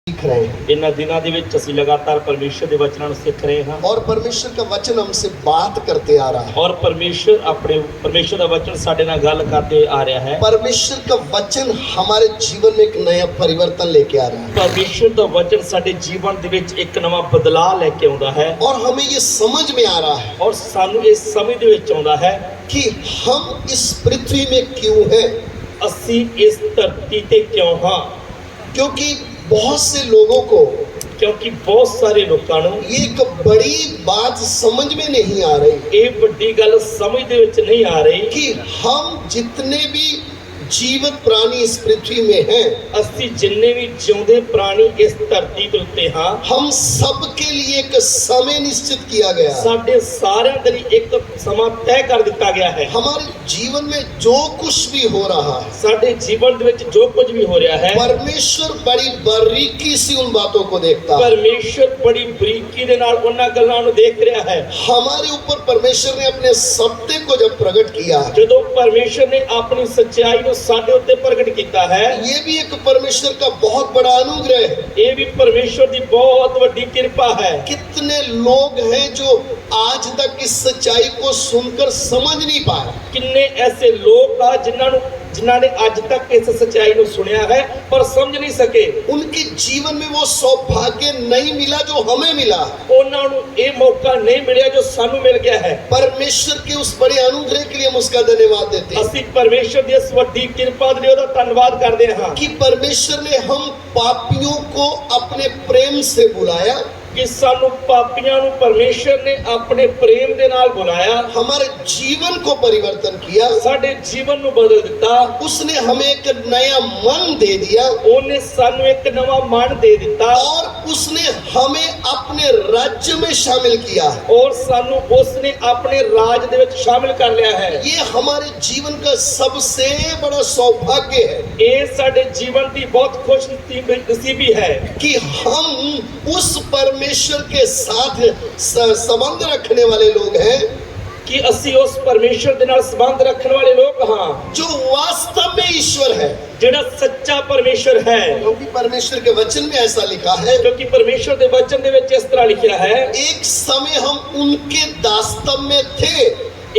सीख रहे हैं। इन्हां दिनां दे विच असीं लगातार परमेश्वर दे वचनां नूं सिख रहे हां और परमेश्वर का वचन हमसे बात करते आ रहा है। और परमेश्वर दा वचन साडे नाल गल करदे आ रहा है। परमेश्वर का वचन हमारे जीवन में एक नया परिवर्तन लेके आ रहा है परमेश्वर दा वचन साडे जीवन दे विच एक नवां बदलाव लेके आउंदा है और हमें ये समझ में आ रहा है और सानू इस समझ दे विच आउंदा है कि हम इस पृथ्वी में क्यों हैं। असीं इस धरती ते क्यों हां। क्योंकि बहुत से लोगों को क्योंकि बहुत सारे लोकां नूं ये एक बड़ी बात समझ में नहीं आ रही ਇਹ ਵੱਡੀ ਗੱਲ ਸਮਝ ਦੇ ਵਿੱਚ नहीं आ रही कि हम जितने भी जीवित प्राणी इस पृथ्वी में हैं, ਅਸੀਂ जिन्ने भी जिउंदे प्राणी इस धरती ਦੇ ਉੱਤੇ ਹਾਂ हम सब के लिए एक समय निश्चित किया गया है। ਸਾਡੇ ਸਾਰਿਆਂ ਦੇ ਲਈ ਇੱਕ ਸਮਾਂ ਤੈਅ ਕਰ ਦਿੱਤਾ ਗਿਆ ਹੈ। हमारे जीवन में जो कुछ भी हो रहा है, ਸਾਡੇ ਜੀਵਨ ਦੇ ਵਿੱਚ ਜੋ ਕੁਝ ਵੀ ਹੋ ਰਿਹਾ ਹੈ परमेश्वर बड़ी बारीकी से उन बातों को देखता है। ਪਰਮੇਸ਼ਰ ਬੜੀ ਬਰੀਕੀ ਦੇ ਨਾਲ ਉਹਨਾਂ ਗੱਲਾਂ ਨੂੰ ਦੇਖ ਰਿਹਾ ਹੈ। हमारे ऊपर परमेश्वर ने अपने सत्य को जब प्रकट किया, ਜਦੋਂ ਪਰਮੇਸ਼ਰ ਨੇ ਆਪਣੀ ਸੱਚਾਈ ਨੂੰ ਸਾਡੇ ਉੱਤੇ ਪ੍ਰਗਟ ਕੀਤਾ ਹੈ ये भी एक परमेश्वर का बहुत बड़ा अनुग्रह है। ਇਹ ਵੀ ਪਰਮੇਸ਼ਰ ਦੀ ਬਹੁਤ ਵੱਡੀ ਕਿਰਪा ਹੈ। कितने लोग हैं जो आज तक इस सच्चाई को सुनकर समझ नहीं पाए। ਕਿੰਨੇ ਐਸੇ ਲੋਕ ਆ ਜਿਨ੍ਹਾਂ ਨੇ ਅੱਜ ਤੱਕ ਇਸ ਸੱਚਾਈ ਨੂੰ ਸੁਣਿਆ ਹੈ ਪਰ ਸਮਝ ਨਹੀਂ ਸਕੇ। उनके जीवन में वो सौभाग्य नहीं मिला जो हमें मिला। ਉਹਨਾਂ ਨੂੰ ਇਹ ਮੌਕਾ ਨਹੀਂ ਮਿਲਿਆ ਜੋ ਸਾਨੂੰ ਮਿਲ ਗਿਆ ਹੈ। परमेश्वर के उस बड़े अनुग्रह के लिए हम उसका धन्यवाद देते हैं ਅਸੀਂ ਪਰਮੇਸ਼ਰ ਦੀ ਇਸ ਵੱਡੀ ਕਿਰਪਾ ਦੇ ਲਈ ਉਹਦਾ ਧੰਨਵਾਦ ਕਰਦੇ ਹਾਂ कि परमेश्वर ने हम पापियों को अपने प्रेम से बुलाया, ਕਿ ਸਾਨੂੰ ਪਾਪੀਆਂ ਨੂੰ ਪਰਮੇਸ਼ਰ ਨੇ ਆਪਣੇ ਪ੍ਰੇਮ ਦੇ ਨਾਲ ਬੁਲਾਇਆ, हमारे जीवन को परिवर्तन किया। ਸਾਡੇ ਜੀਵਨ ਨੂੰ ਬਦਲ ਦਿੱਤਾ। उसने हमें एक नया मन दे दिया ਉਹਨੇ ਸਾਨੂੰ ਇੱਕ ਨਵਾਂ ਮਨ ਦੇ ਦਿੱਤਾ और उसने हमें अपने राज्य में शामिल किया। ਔਰ ਸਾਨੂੰ ਉਸਨੇ ਆਪਣੇ ਰਾਜ ਦੇ ਵਿੱਚ ਸ਼ਾਮਿਲ ਕਰ ਲਿਆ ਹੈ। ये हमारे जीवन का सबसे बड़ा सौभाग्य है ਇਹ ਸਾਡੇ ਜੀਵਨ ਦੀ ਬਹੁਤ ਖੁਸ਼ ਨਸੀਬੀ ਹੈ कि हम उस परमेश्वर के साथ संबंध रखने वाले लोग हैं ਕਿ ਅਸੀਂ ਉਸ ਪਰਮੇਸ਼ਰ ਦੇ ਨਾਲ ਸੰਬੰਧ ਰੱਖਣ ਵਾਲੇ ਲੋਕ ਹਾਂ जो वास्तव में ईश्वर है। ਜਿਹੜਾ ਸੱਚਾ ਪਰਮੇਸ਼ਰ ਹੈ। क्योंकि परमेश्वर के वचन में ऐसा लिखा है, ਕਿਉਂਕਿ ਪਰਮੇਸ਼ਰ ਦੇ ਵਚਨ ਦੇ ਵਿੱਚ ਇਸ ਤਰ੍ਹਾਂ ਲਿਖਿਆ ਹੈ एक समय हम उनके दास्तव में थे,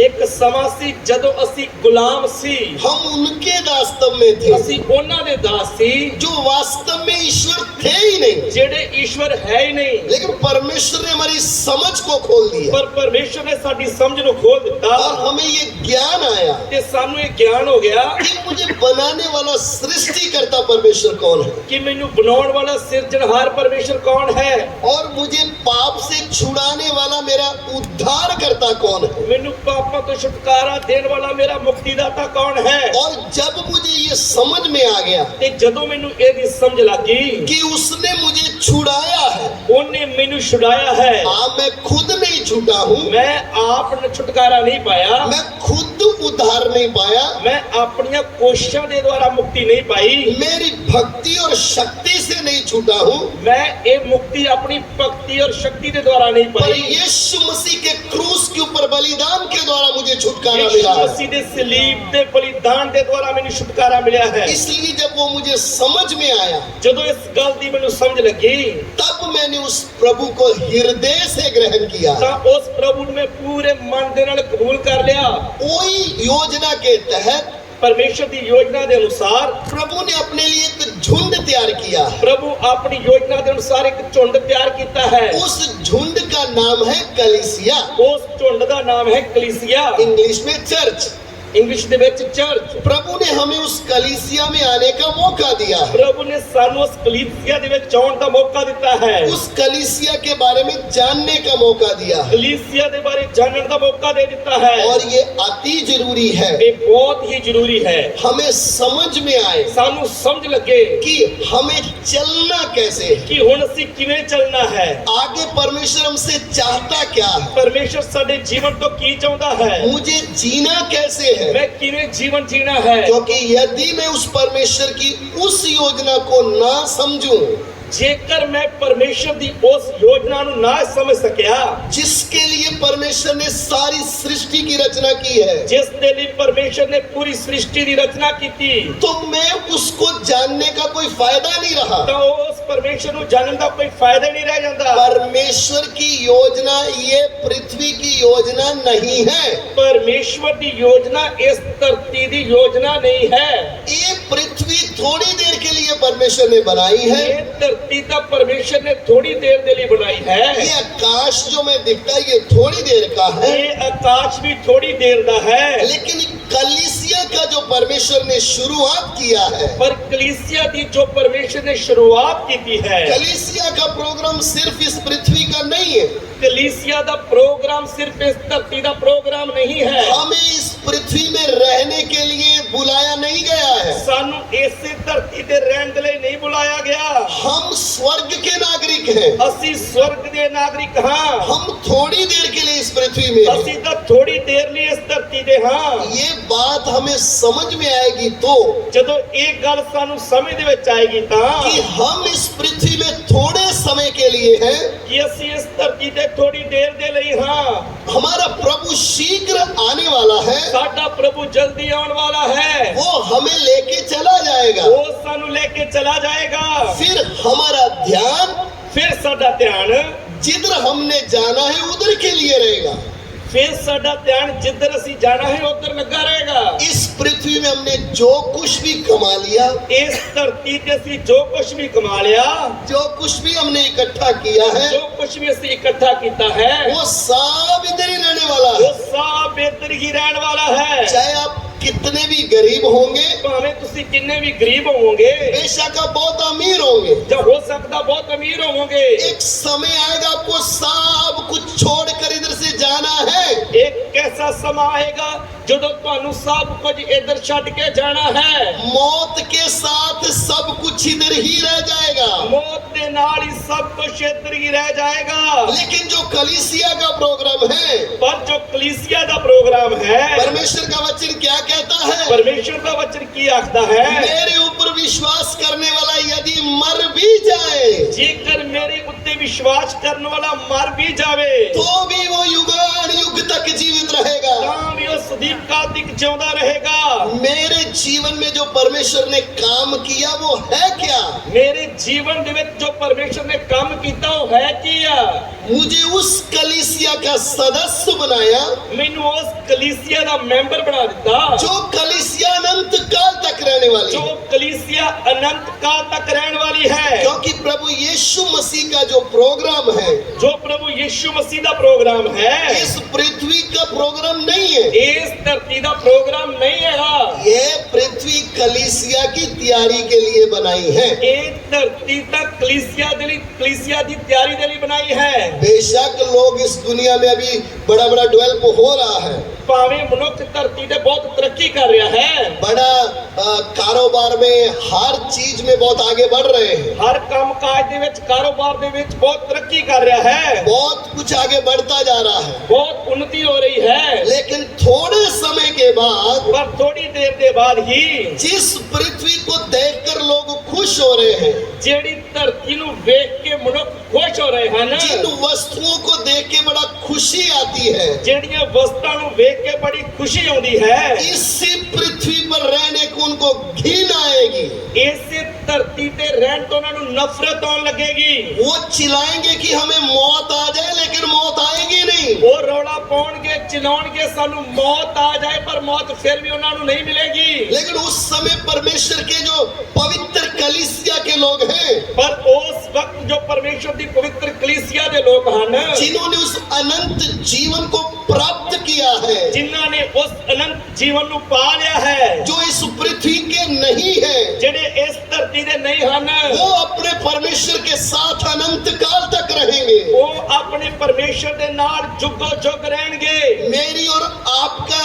ਇੱਕ ਸਮਾਂ ਸੀ ਜਦੋਂ ਅਸੀਂ ਗੁਲਾਮ ਸੀ। हम उनके दास्तव में थे ਅਸੀਂ ਉਹਨਾਂ ਦੇ ਦਾਸ ਸੀ जो वास्तव में ईश्वर थे ही नहीं। ਜਿਹੜੇ ਈਸ਼ਵਰ ਹੈ ਹੀ ਨਹੀਂ। लेकिन परमेश्वर ने हमारी समझ को खोल दिया ਪਰ ਪਰਮੇਸ਼ਰ ਨੇ ਸਾਡੀ ਸਮਝ ਨੂੰ ਖੋਲ ਦਿੱਤਾ और हमें ये ज्ञान आया ਤੇ ਸਾਨੂੰ ਇਹ ਗਿਆਨ ਹੋ ਗਿਆ कि मुझे बनाने वाला सृष्टिकर्ता परमेश्वर कौन है ਕਿ ਮੈਨੂੰ ਬਣਾਉਣ ਵਾਲਾ ਸਿਰਜਣਹਾਰ ਪਰਮੇਸ਼ਰ ਕੌਣ ਹੈ और मुझे पाप से छुड़ाने वाला मेरा उद्धारकर्ता कौन है। ਮੈਨੂੰ ਪਾਪਾਂ ਤੋਂ ਛੁਟਕਾਰਾ ਦੇਣ ਵਾਲਾ ਮੇਰਾ ਮੁਕਤੀਦਾਤਾ ਕੌਣ ਹੈ। और जब मुझे ये समझ में आ गया ਤੇ ਜਦੋਂ ਮੈਨੂੰ ਇਹਦੀ ਸਮਝ ਲੱਗੀ कि उसने मुझे छुड़ाया है, ਉਹਨੇ ਮੈਨੂੰ ਛੁਡਾਇਆ ਹੈ। मैं खुद नहीं छूटा हूँ, ਮੈਂ ਆਪ ਨੇ ਛੁਟਕਾਰਾ ਨਹੀਂ ਪਾਇਆ, मैं खुद उद्धार नहीं पाया, ਮੈਂ ਆਪਣੀਆਂ ਕੋਸ਼ਿਸ਼ਾਂ ਦੇ ਦੁਆਰਾ ਮੁਕਤੀ ਨਹੀਂ ਪਾਈ, मेरी भक्ति और शक्ति से नहीं छूटा हूँ, मैं ਇਹ ਮੁਕਤੀ ਆਪਣੀ ਭਗਤੀ और शक्ति ਦੇ द्वारा नहीं पर पाई। यीशु मसीह के क्रूस के ऊपर बलिदान के द्वारा मुझे छुटकारा यीशु मिला है। मसीह ਦੇ ਸਲੀਬ ਦੇ ਬਲੀਦਾਨ ਦੇ ਦੁਆਰਾ ਮੈਨੂੰ ਛੁਟਕਾਰਾ ਮਿਲਿਆ ਹੈ। इसलिए जब वो मुझे समझ में आया, ਜਦੋਂ ਇਸ ਗੱਲ ਦੀ ਮੈਨੂੰ ਸਮਝ ਲੱਗੀ तब मैंने उस प्रभु को हृदय से ग्रहण किया। ਤਾਂ ਉਸ ਪ੍ਰਭੂ ਨੂੰ ਮੈਂ ਪੂਰੇ ਮਨ ਦੇ ਨਾਲ ਕਬੂਲ ਕਰ ਲਿਆ। वही योजना के तहत ਪਰਮੇਸ਼ਰ ਦੀ ਯੋਜਨਾ ਦੇ ਅਨੁਸਾਰ प्रभु ने अपने लिए एक झुंड तैयार किया। ਪ੍ਰਭੂ ਆਪਣੀ ਯੋਜਨਾ ਦੇ ਅਨੁਸਾਰ ਇੱਕ ਝੁੰਡ ਤਿਆਰ ਕੀਤਾ ਹੈ। उस झुंड का नाम है कलीसिया, ਉਸ ਝੁੰਡ ਦਾ ਨਾਮ ਹੈ ਕਲੀਸਿया, इंग्लिश में चर्च। ਇੰਗਲਿਸ਼ ਦੇ ਵਿੱਚ ਚਰਚ। प्रभु ने हमें उस कलीसिया में आने का मौका दिया। ਪ੍ਰਭੂ ਨੇ ਸਾਨੂੰ ਉਸ ਕਲੀਸਿया ਦੇ ਵਿੱਚ ਆਉਣ ਦਾ ਮੌਕਾ ਦਿੱਤਾ ਹੈ। उस कलीसिया के बारे में जानने का मौका दिया ਕਲੀਸਿया ਦੇ ਬਾਰੇ ਜਾਣਨ ਦਾ ਮੌਕਾ ਦੇ ਦਿੱਤਾ ਹੈ। और ये अति जरूरी है ਇਹ ਬਹੁਤ ਹੀ ਜ਼ਰੂਰੀ ਹੈ हमें समझ में आए ਸਾਨੂੰ ਸਮਝ ਲੱਗੇ कि हमें चलना कैसे है, ਕਿ ਹੁਣ ਅਸੀਂ ਕਿਵੇਂ ਚੱਲਣਾ ਹੈ। आगे परमेश्वर हमसे चाहता क्या है, ਪਰਮੇਸ਼ਰ ਸਾਡੇ ਜੀਵਨ ਤੋਂ ਕੀ ਚਾਹੁੰਦਾ ਹੈ, मुझे जीना कैसे है। ਮੈਂ ਕਿਵੇਂ ਜੀਵਨ ਜੀਣਾ ਹੈ। क्योंकि यदि मैं उस परमेश्वर की उस योजना को ना समझूं, ਜੇਕਰ ਮੈਂ ਪਰਮੇਸ਼ਰ ਦੀ ਉਸ ਯੋਜਨਾ ਨੂੰ ਨਾ ਸਮਝ ਸਕਿਆ, जिसके लिए परमेश्वर ने सारी सृष्टि की रचना की है, ਜਿਸ ਦੇ ਲਈ ਪਰਮੇਸ਼ਰ ਨੇ ਪੂਰੀ ਸ੍ਰਿਸ਼ਟੀ ਦੀ ਰਚਨਾ ਕੀਤੀ, तो मैं उसको जानने का कोई फायदा नहीं रहा। ਤਾਂ ਉਸ ਪਰਮੇਸ਼ਰ ਨੂੰ ਜਾਣਨ ਦਾ ਕੋਈ ਫਾਇਦਾ ਨਹੀਂ ਰਹਿ ਜਾਂਦਾ। परमेश्वर की योजना ये पृथ्वी की योजना नहीं है। ਪਰਮੇਸ਼ਵਰ ਦੀ ਯੋਜਨਾ ਇਸ ਧਰਤੀ ਦੀ ਯੋਜਨਾ ਨਹੀਂ ਹੈ। ये पृथ्वी थोड़ी देर के लिए परमेश्वर ने बनाई है। ਇਹ ਧਰਤੀ ਤਾਂ ਪਰਮੇਸ਼ਰ ਨੇ ਥੋੜੀ ਦੇਰ ਦੇ ਲਈ ਬਣਾਈ ਹੈ। ये आकाश जो में दिखता है ये थोड़ी देर का है। ਇਹ ਆਕਾਸ਼ ਵੀ ਥੋੜੀ ਦੇਰ ਦਾ ਹੈ। लेकिन कलीसिया का जो परमेश्वर ने शुरुआत किया है, ਪਰ ਕਲੀਸਿया ਦੀ ਜੋ ਪਰਮੇਸ਼ਰ ਨੇ ਸ਼ੁਰੂਆਤ ਕੀਤੀ ਹੈ, कलीसिया का प्रोग्राम सिर्फ इस पृथ्वी का नहीं है। ਕਲੀਸਿया ਦਾ ਪ੍ਰੋਗਰਾਮ ਸਿਰਫ ਇਸ ਧਰਤੀ ਦਾ ਪ੍ਰੋਗਰਾਮ ਨਹੀਂ ਹੈ। हमें इस पृथ्वी में रहने के लिए बुलाया नहीं गया है। ਸਾਨੂੰ ਇਸੇ ਧਰਤੀ ਤੇ ਰਹਿਣ ਦੇ ਲਈ ਨਹੀਂ ਬੁਲਾਇਆ ਗਿਆ। हम स्वर्ग के नागरिक हैं। ਅਸੀਂ ਸਵਰਗ ਦੇ ਨਾਗਰਿਕ ਹਾਂ। हम थोड़ी देर के लिए इस पृथ्वी में हैं। ਅਸੀਂ ਤਾਂ ਥੋੜੀ ਦੇਰ ਲਈ ਇਸ ਧਰਤੀ ਦੇ ਹਾਂ। ये बात हमें समझ में आएगी तो ਜਦੋਂ ਇਹ ਗੱਲ ਸਾਨੂੰ ਸਮਝ ਦੇ ਵਿੱਚ ਆਏਗੀ ਤਾਂ कि हम इस पृथ्वी में थोड़े समय के लिए हैं। ਕਿ ਅਸੀਂ ਇਸ ਧਰਤੀ ਤੇ ਥੋੜੀ ਦੇਰ ਦੇ ਲਈ ਹਾਂ। हमारा प्रभु शीघ्र आने वाला है। ਸਾਡਾ ਪ੍ਰਭੂ ਜਲਦੀ ਆਉਣ ਵਾਲਾ ਹੈ। वो हमें लेके चला जाएगा। ਉਹ ਸਾਨੂੰ ਲੈ ਕੇ ਚਲਾ ਜਾਏਗਾ। फिर हमारा ध्यान ਫਿਰ ਸਾਡਾ ਧਿਆਨ जिधर हमने जाना है उधर के लिए रहेगा। ਫਿਰ ਸਾਡਾ ਧਿਆਨ ਜਿੱਧਰ ਅਸੀਂ ਜਾਣਾ ਹੈ ਉੱਧਰ ਲੱਗਾ ਰਹੇਗਾ। इस पृथ्वी में हमने जो कुछ भी कमा लिया, ਇਸ ਧਰਤੀ ਤੇ ਅਸੀਂ ਜੋ ਕੁਝ ਵੀ ਕਮਾ ਲਿਆ, जो कुछ भी हमने इकट्ठा किया है, ਜੋ ਕੁਝ ਵੀ ਅਸੀਂ ਇਕੱਠਾ ਕੀਤਾ ਹੈ, वो सब इधर ही रहने वाला है। ਉਹ ਸਭ ਇੱਧਰ ਹੀ ਰਹਿਣ ਵਾਲਾ ਹੈ। चाहे आप कितने भी गरीब होंगे, ਭਾਵੇਂ ਤੁਸੀਂ ਕਿੰਨੇ ਵੀ ਗਰੀਬ ਹੋਵੋਗੇ बेशक आप बहुत अमीर होंगे, ਜਾਂ ਹੋ ਸਕਦਾ ਬਹੁਤ ਅਮੀਰ ਹੋਵੋਗੇ, एक समय आएगा आपको सब कुछ छोड़कर इधर से जाना है। ਇੱਕ ਐਸਾ ਸਮਾਂ ਆਏਗਾ ਜਦੋਂ ਤੁਹਾਨੂੰ ਸਭ ਕੁਝ ਇੱਧਰ ਛੱਡ ਕੇ ਜਾਣਾ ਹੈ। मौत के साथ सब कुछ इधर ही रह जाएगा। ਮੌਤ ਦੇ ਨਾਲ ਹੀ ਸਭ ਕੁਝ ਇੱਧਰ ਹੀ ਰਹਿ ਜਾਏਗਾ। लेकिन जो कलीसिया का प्रोग्राम है, ਪਰ ਜੋ ਕਲੀਸਿया ਦਾ ਪ੍ਰੋਗਰਾਮ ਹੈ, परमेश्वर का वचन क्या कहता है? ਪਰਮੇਸ਼ਰ ਦਾ ਵਚਨ ਕੀ ਆਖਦਾ ਹੈ? मेरे ऊपर विश्वास करने वाला यदि मर भी जाए ਜੇਕਰ ਮੇਰੇ ਉੱਤੇ ਵਿਸ਼ਵਾਸ ਕਰਨ ਵਾਲਾ ਮਰ ਵੀ ਜਾਵੇ तो भी वो युगान युग तक जीवित रहेगा। ਤਾਂ ਵੀ ਉਹ ਸਦੀਕ ਕਾਤਿਕ ਜਿਉਂਦਾ ਰਹੇਗਾ। मेरे जीवन में जो परमेश्वर ने काम किया वो है क्या? ਮੇਰੇ ਜੀਵਨ ਦੇ ਵਿੱਚ ਜੋ ਪਰਮੇਸ਼ਰ ਨੇ ਕੰਮ ਕੀਤਾ ਉਹ ਹੈ ਕੀ ਆ? मुझे उस कलीसिया का सदस्य बनाया ਮੈਨੂੰ ਉਸ ਕਲੀਸਿया ਦਾ ਮੈਂਬਰ ਬਣਾ ਦਿੱਤਾ जो कलीसिया अनंत काल तक रहने वाली ਜੋ है। ਕਲੀਸਿया ਅਨੰਤ ਕਾਲ ਤੱਕ ਰਹਿਣ ਵਾਲੀ ਹੈ। क्योंकि प्रभु यीशु मसीह का जो प्रोग्राम है ਜੋ ਪ੍ਰਭੂ ਯਿਸੂ ਮਸੀਹ ਦਾ ਪ੍ਰੋਗਰਾਮ ਹੈ इस पृथ्वी का प्रोग्राम नहीं है। ਇਸ ਧਰਤੀ ਦਾ ਪ੍ਰੋਗਰਾਮ ਨਹੀਂ ਹੈਗਾ। ये पृथ्वी कलीसिया की तैयारी के लिए बनाई है। ਇਹ ਧਰਤੀ ਤਾਂ ਕਲੀਸਿया ਦੇ ਲਈ ਕਲੀਸਿया ਦੀ ਤਿਆਰੀ ਦੇ ਲਈ ਬਣਾਈ ਹੈ। बेशक लोग इस दुनिया में अभी बड़ा बड़ा डेवलप हो रहा है, ਭਾਵੇਂ ਮਨੁੱਖ ਧਰਤੀ ਤੇ ਬਹੁਤ ਤਰੱਕੀ ਕਰ ਰਿਹਾ ਹੈ, बड़ा कारोबार में हर चीज में बहुत आगे बढ़ रहे हैं, ਹਰ ਕੰਮ ਕਾਜ ਦੇ ਵਿੱਚ ਕਾਰੋਬਾਰ ਦੇ ਵਿੱਚ ਬਹੁਤ ਤਰੱਕੀ ਕਰ ਰਿਹਾ ਹੈ, बहुत कुछ आगे बढ़ता जा रहा है। ਬਹੁਤ ਉન્નਤੀ ਹੋ ਰਹੀ ਹੈ। लेकिन थोड़े समय के बाद ਪਰ ਥੋੜੀ ਦੇਰ ਦੇ ਬਾਅਦ ਹੀ जिस पृथ्वी को देखकर लोग खुश हो रहे हैं, ਜਿਹੜੀ ਧਰਤੀ ਨੂੰ ਵੇਖ ਕੇ ਮਨੁੱਖ ਖੁਸ਼ ਹੋ ਰਹੇ ਹਨ, जिन वस्तुओं को देख के बड़ा खुशी आती है, ਜਿਹੜੀਆਂ ਵਸਤਾਂ ਨੂੰ ਵੇਖ ਕੇ ਬੜੀ ਖੁਸ਼ੀ ਆਉਂਦੀ ਹੈ, इसी पृथ्वी पर रहने को उनको घिन आएगी। ਇਸੇ ਧਰਤੀ ਤੇ ਰਹਿਣ ਤੋਂ ਉਹਨਾਂ ਨੂੰ ਨਫ਼ਰਤ ਆਉਣ ਲੱਗੇਗੀ। वो चिल्लाएंगे कि हमें मौत आ जाए, लेकिन मौत आएगी नहीं। ਉਹ ਰੌਲਾ ਪਾਉਣਗੇ ਚਿਲਾਉਣਗੇ ਸਾਨੂੰ ਮੌਤ ਆ ਜਾਏ, ਪਰ ਮੌਤ ਫਿਰ ਵੀ ਉਹਨਾਂ ਨੂੰ ਨਹੀਂ ਮਿਲੇਗੀ। लेकिन उस समय परमेश्वर के जो पवित्र कलीसिया के लोग हैं, ਪਰ ਉਸ ਵਕਤ ਜੋ ਪਰਮੇਸ਼ਰ ਦੀ ਪਵਿੱਤਰ ਕਲੀਸਿया ਦੇ ਲੋਕ ਹਨ, जिन्होंने उस अनंत जीवन को प्राप्त किया है, ਜਿਨ੍ਹਾਂ ਨੇ ਉਸ ਅਨੰਤ ਜੀਵਨ ਨੂੰ ਪਾ ਲਿਆ ਹੈ, जो इस पृथ्वी के नहीं है, ਜਿਹੜੇ ਇਸ ਧਰਤੀ ਦੇ ਨਹੀਂ ਹਨ, वो अपने परमेश्वर के साथ अनंत काल तक रहेंगे। ਉਹ ਆਪਣੇ ਪਰਮੇਸ਼ਰ ਦੇ ਨਾਲ ਜੁਗੋ ਜੁਗ ਰਹਿਣਗੇ। मेरी और आपका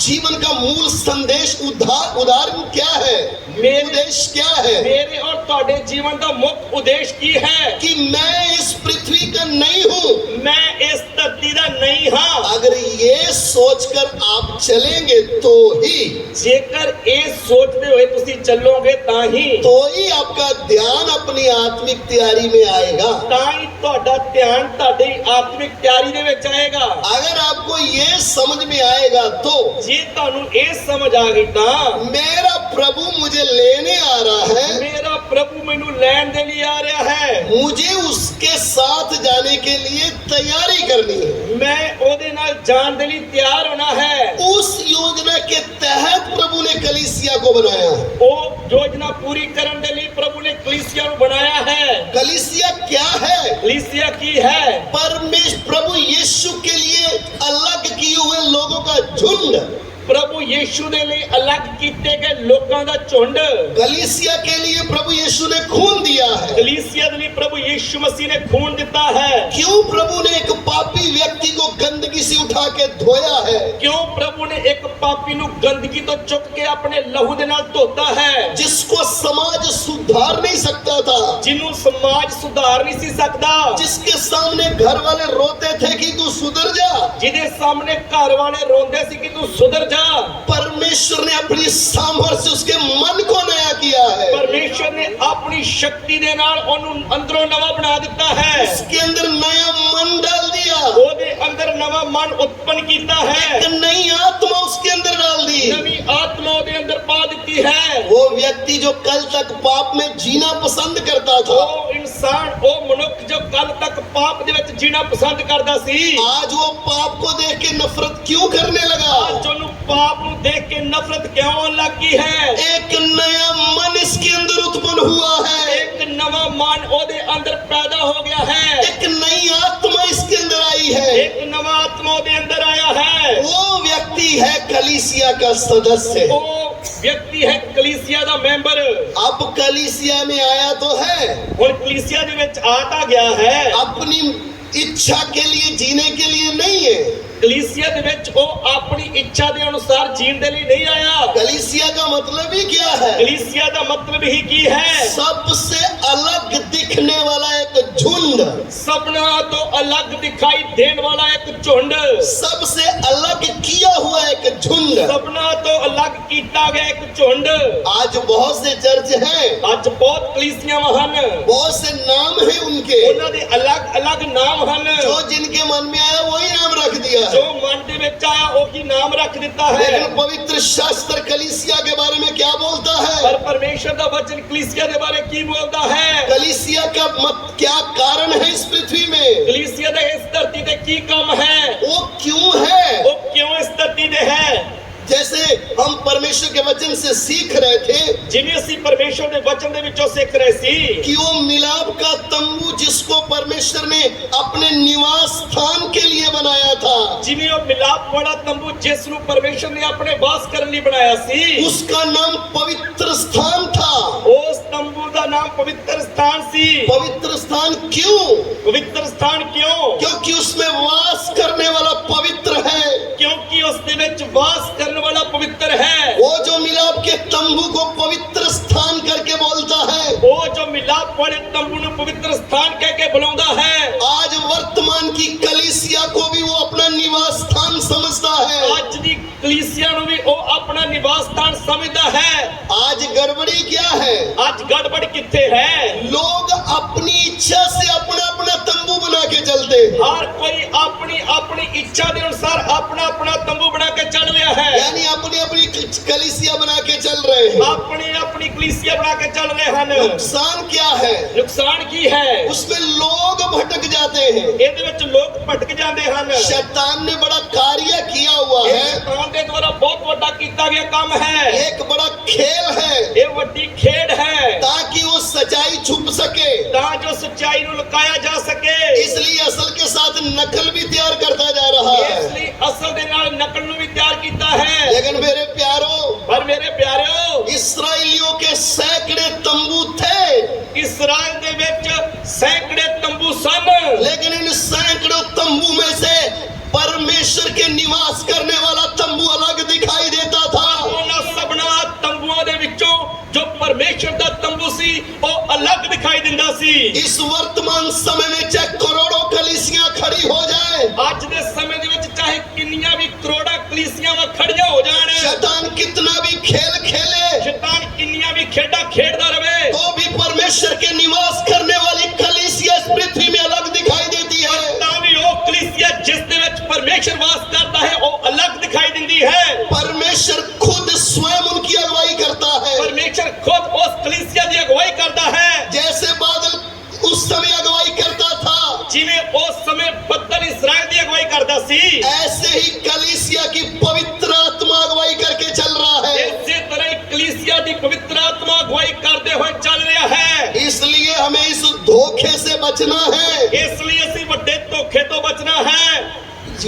जीवन का मूल संदेश उदाहरण क्या है? उद्देश्य क्या है? ਮੇਰੇ ਔਰ ਤੁਹਾਡੇ ਜੀਵਨ ਦਾ ਮੁੱਖ ਉਦੇਸ਼ ਕੀ ਹੈ? कि मैं इस पृथ्वी पृथ्वी का नहीं हूँ। मैं इस धरती का नहीं हाँ। अगर ये सोचकर आप चलेंगे तो ही जेकर ये सोचते हुए तुसी चलोगे तो ही आपका ध्यान अपनी आत्मिक तैयारी में आएगा। ਤਾਂ ਹੀ ਤੁਹਾਡਾ ਧਿਆਨ ਤੁਹਾਡੀ ਆਤਮਿਕ ਤਿਆਰੀ ਦੇ ਵਿੱਚ ਆਏਗਾ। अगर आपको ये समझ में आएगा तो ਜੇ ਤੁਹਾਨੂੰ ਇਹ ਸਮਝ ਆ ਗਈ ਤਾਂ मेरा प्रभु मुझे लेने आ रहा है, ਮੇਰਾ ਪ੍ਰਭੂ ਮੈਨੂੰ ਲੈਣ ਦੇ ਲਈ ਆ ਰਿਹਾ ਹੈ। मुझे उसके साथ जाने के लिए तैयारी करनी है। मैं ਉਹਦੇ ਨਾਲ ਜਾਣ ਦੇ ਲਈ ਤਿਆਰ ਹੋਣਾ ਹੈ। उस योजना के तहत प्रभु ने कलीसिया को बनाया है। ਉਹ ਯੋਜਨਾ ਪੂਰੀ ਕਰਨ ਦੇ ਲਈ ਪ੍ਰਭੂ ਨੇ ਕਲੀਸਿया ਨੂੰ ਬਣਾਇਆ ਹੈ। कलीसिया क्या है? कलीसिया की है परमेश्वर प्रभु यीशु के लिए अलग किए हुए लोगों का झुंड। प्रभु यीशु ਦੇ ਲਈ ਅਲੱਗ ਕੀਤੇ ਗਏ ਲੋਕਾਂ ਦਾ ਝੁੰਡ। कलीसिया के लिए प्रभु यीशु ने खून दिया है। कलीसिया ਦੇ ਲਈ प्रभु यीशु मसीह ने खून ਦਿੱਤਾ है। क्यों प्रभु ने एक पापी व्यक्ति को गंदगी से उठा के धोया है? क्यों प्रभु ने एक पापी ਨੂੰ गंदगी ਤੋਂ ਚੁੱਕ ਕੇ ਆਪਣੇ ਲਹੂ ਦੇ ਨਾਲ ਧੋਤਾ ਹੈ। जिसको समाज सुधार नहीं सकता था, ਜਿਹਨੂੰ ਸਮਾਜ ਸੁਧਾਰ ਨਹੀਂ ਸੀ ਸਕਦਾ, जिसके सामने घर वाले रोते थे कि तू सुधर जा, ਜਿਹਦੇ ਸਾਹਮਣੇ ਘਰ ਵਾਲੇ ਰੋਂਦੇ ਸੀ ਕਿ ਤੂੰ ਸੁਧਰ ਜਾ। परमेश्वर ने अपनी सामर्थ्य से उसके मन को नया किया है। परमेश्वर ने अपनी शक्ति ਦੇ ਨਾਲ ਉਹਨੂੰ ਅੰਦਰੋਂ ਨਵਾਂ ਬਣਾ ਦਿੱਤਾ ਹੈ। उसके अंदर नया मन डाल दिया, ਉਹਦੇ ਅੰਦਰ ਨਵਾਂ ਮਨ ਉਤਪਨ ਕੀਤਾ ਹੈ। एक नई आत्मा उसके अंदर डाल दी। ਨਵੀਂ ਆਤਮਾ ਉਹਦੇ ਅੰਦਰ ਪਾ ਦਿੱਤੀ ਹੈ। वो व्यक्ति जो कल तक पाप में जीना पसंद करता था, ਉਹ ਇਨਸਾਨ ਉਹ ਮਨੁੱਖ ਜੋ ਕੱਲ ਤੱਕ ਪਾਪ ਦੇ ਵਿੱਚ ਜੀਣਾ ਪਸੰਦ ਕਰਦਾ ਸੀ, आज वो पाप को देख के नफरत क्यों करने लगा? ਅੱਜ ਉਹਨੂੰ ਪਾਪ ਨੂੰ ਦੇਖ ਕੇ ਨਫ਼ਰਤ ਕਿਉਂ ਆਉਣ ਲੱਗੀ ਹੈ? एक नया मन इसके अंदर उत्पन्न हुआ है, ਇੱਕ ਨਵਾਂ ਮਨ ਉਹਦੇ ਅੰਦਰ ਪੈਦਾ ਹੋ ਗਿਆ ਹੈ। एक नई आत्मा इसके अंदर आई है। ਇੱਕ ਨਵਾਂ ਆਤਮਾ ਉਹਦੇ ਅੰਦਰ ਆਇਆ ਹੈ। वो व्यक्ति है कलीसिया का सदस्य। ਉਹ ਵਿਅਕਤੀ ਹੈ ਕਲੀਸਿया ਦਾ ਮੈਂਬਰ। अब कलीसिया में आया तो है, ਹੁਣ ਕਲੀਸਿया ਦੇ ਵਿੱਚ ਆ ਤਾਂ ਗਿਆ ਹੈ। अपनी इच्छा के लिए जीने के लिए नहीं है। कलीसिया ਦੇ ਵਿੱਚ ਉਹ ਆਪਣੀ ਇੱਛਾ ਦੇ ਅਨੁਸਾਰ ਜੀਣ ਦੇ ਲਈ ਨਹੀਂ ਆਇਆ। कलीसिया का मतलब ही क्या है? कलीसिया ਦਾ ਮਤਲਬ ਹੀ ਕੀ ਹੈ? सबसे अलग दिखने वाला एक झुंड, ਸਭਨਾਂ ਤੋਂ ਅਲੱਗ ਦਿਖਾਈ ਦੇਣ ਵਾਲਾ ਇੱਕ ਝੁੰਡ, सबसे अलग किया हुआ एक झुंड। ਸਭਨਾਂ ਤੋਂ ਅਲੱਗ ਕੀਤਾ ਗਿਆ ਇੱਕ ਝੁੰਡ। आज बहुत से चर्च हैं, ਅੱਜ ਬਹੁਤ ਕਲੀਸਿਆਵਾਂ ਹਨ, बहुत से नाम हैं उनके, ਉਹਨਾਂ ਦੇ ਅਲੱਗ-ਅਲੱਗ ਨਾਮ ਹਨ। जो जिनके मन में आया वही नाम रख दिया ਜੋ है। ਮਨ ਦੇ ਵਿੱਚ ਆਇਆ ਉਹ ਹੀ ਨਾਮ ਰੱਖ ਦਿੱਤਾ ਹੈ। लेकिन पवित्र शास्त्र कलीसिया के बारे में क्या बोलता है? ਪਰ ਪਰਮੇਸ਼ਰ ਦਾ ਵਚਨ ਕਲੀਸਿया ਦੇ ਬਾਰੇ ਕੀ ਬੋਲਦਾ ਹੈ? कलीसिया का क्या कारण है इस पृथ्वी में? ਕਲੀਸਿया ਦਾ ਇਸ ਧਰਤੀ ਤੇ ਕੀ ਕੰਮ ਹੈ? वो क्यों है? ਉਹ ਕਿਉਂ ਇਸ ਧਰਤੀ ਤੇ ਹੈ? जैसे हम परमेश्वर के वचन से सीख रहे थे ਜਿਵੇਂ ਅਸੀਂ ਪਰਮੇਸ਼ਰ ਦੇ ਵਚਨ ਦੇ ਵਿੱਚੋਂ ਸਿੱਖ ਰਹੇ ਸੀ कि वो मिलाप का तंबू जिसको परमेश्वर ने अपने निवास स्थान के लिए बनाया था, ਜਿਵੇਂ ਉਹ ਮਿਲਾਪ ਵਾਲਾ ਤੰਬੂ ਜਿਸ ਨੂੰ ਪਰਮੇਸ਼ਰ ਨੇ ਆਪਣੇ ਵਾਸ ਕਰਨ ਲਈ ਬਣਾਇਆ ਸੀ, उसका नाम पवित्र स्थान था। ਉਸ ਤੰਬੂ ਦਾ ਨਾਮ ਪਵਿੱਤਰ ਸਥਾਨ ਸੀ। पवित्र स्थान क्यों? ਪਵਿੱਤਰ ਸਥਾਨ ਕਿਉਂ? क्योंकि उसमें वास करने वाला पवित्र है। ਕਿਉਂਕਿ ਉਸ ਦੇ ਵਿੱਚ ਵਾਸ ਕਰਨ वाला पवित्र है। वो जो मिलाप के तंबू को पवित्र स्थान करके बोलता है, वो जो मिलाप वाले तंबू ਨੂੰ पवित्र स्थान कह के बुलाਉਂਦਾ है, आज वर्तमान की कलीसिया को भी वो अपना निवास स्थान समझता है। ਅੱਜ ਦੀ ਕਲੀਸਿया ਨੂੰ ਵੀ ਉਹ ਆਪਣਾ ਨਿਵਾਸ ਸਥਾਨ ਸਮਝਦਾ ਹੈ। आज गड़बड़ी क्या है? ਅੱਜ ਗੜਬੜ ਕਿੱਥੇ ਹੈ? लोग अपनी इच्छा से अपना अपना तंबू बना के चलते हैं। हर कोई अपनी अपनी इच्छा के अनुसार अपना अपना तंबू बना के चल रहा है। यानी अपनी अपनी कलीसिया बना के चल रहे हैं। अपनी अपनी कलीसिया बना के चल रहे हैं। नुकसान क्या है? नुकसान की है? उसमें लोग भटक जाते हैं। ਇਹਦੇ ਵਿੱਚ ਲੋਕ ਭਟਕ ਜਾਂਦੇ ਹਨ। शैतान ने बड़ा कार्य किया हुआ ਇਹ है, ਸ਼ੈਤਾਨ ਦੇ ਦੁਆਰਾ ਬਹੁਤ ਵੱਡਾ ਕੀਤਾ ਗਿਆ ਕੰਮ ਹੈ। एक बड़ा खेल है, ਇਹ ਵੱਡੀ ਖੇਡ ਹੈ ताकि वो सच्चाई छुप सके। ਤਾਂ ਜੋ ਸੱਚਾਈ ਨੂੰ ਲੁਕਾਇਆ ਜਾ ਸਕੇ। इसलिए असल के साथ नकल भी तैयार करता जा रहा है। ਇਸ ਲਈ ਅਸਲ ਦੇ ਨਾਲ ਨਕਲ ਨੂੰ ਵੀ ਤਿਆਰ ਕੀਤਾ ਹੈ। लेकिन मेरे प्यारों, पर मेरे प्यारेओ, इस्राएलियों के सैकड़े तंबू थे, इस्राएल ਦੇ ਵਿੱਚ सैकड़े तंबू सन, लेकिन इन सैकड़ों तंबू में से परमेश्वर के निवास करने वाला तंबू अलग दिखाई देता था। ਉਹਨਾਂ ਸਭਨਾ ਤੰਬੂਆਂ ਦੇ ਵਿੱਚੋਂ ਜੋ ਪਰਮੇਸ਼ਰ ਦਾ ਤੰਬੂ ਸੀ ਉਹ अलग दिखाई दिंदा सी। इस वर्तमान समय में चाहे करोड़ों कलीसियां खड़ी हो जाए, ਅੱਜ ਦੇ ਸਮੇਂ ਦੇ ਵਿੱਚ ਚਾਹੇ ਕਿੰਨੀਆਂ ਵੀ ਕਰੋੜਾਂ ਕਲੀਸਿਆਵਾਂ ਖੜੀਆਂ ਹੋ ਜਾਣ, शैतान कितना भी खेल खेले, ਸ਼ੈਤਾਨ ਕਿੰਨੀਆਂ ਵੀ ਖੇਡਾਂ ਖੇਡਦਾ ਰਵੇ, तो भी परमेश्वर के निवास करने वाली कलीसिया इस पृथ्वी में अलग दिखाई देती है। ਤਾਂ ਵੀ ਉਹ ਕਲੀਸਿया ਜਿਸ ਦੇ ਵਿੱਚ ਪਰਮੇਸ਼ਰ ਵਾਸ ਕਰਦਾ ਹੈ ਉਹ ਅਲੱਗ ਦਿਖਾਈ ਦਿੰਦੀ ਹੈ। परमेश्वर खुद स्वयं उनकी अगुवाई करता है। ਪਰਮੇਸ਼ਰ ਖੁਦ ਉਸ ਕਲੀਸਿया ਦੀ ਅਗਵਾਈ ਕਰਦਾ ਹੈ। जैसे बादल उस समय अगुवाई करता था, ਜਿਵੇਂ ਉਸ ਸਮੇਂ ਬੱਦਲ ਇਸਰਾਇਲ ਦੀ ਅਗਵਾਈ ਕਰਦਾ ਸੀ, ऐसे ही कलीसिया की पवित्र आत्मा अगुवाई करके चल रहा है। ਇਸੇ ਤਰ੍ਹਾਂ ਹੀ ਕਲੀਸਿया ਦੀ ਪਵਿੱਤਰ ਆਤਮਾ ਅਗਵਾਈ ਕਰਦੇ ਹੋਏ ਚੱਲ ਰਿਹਾ ਹੈ। इसलिए हमें इस धोखे से बचना है। ਇਸ ਲਈ ਅਸੀਂ ਵੱਡੇ ਧੋਖੇ ਤੋਂ ਬਚਣਾ ਹੈ।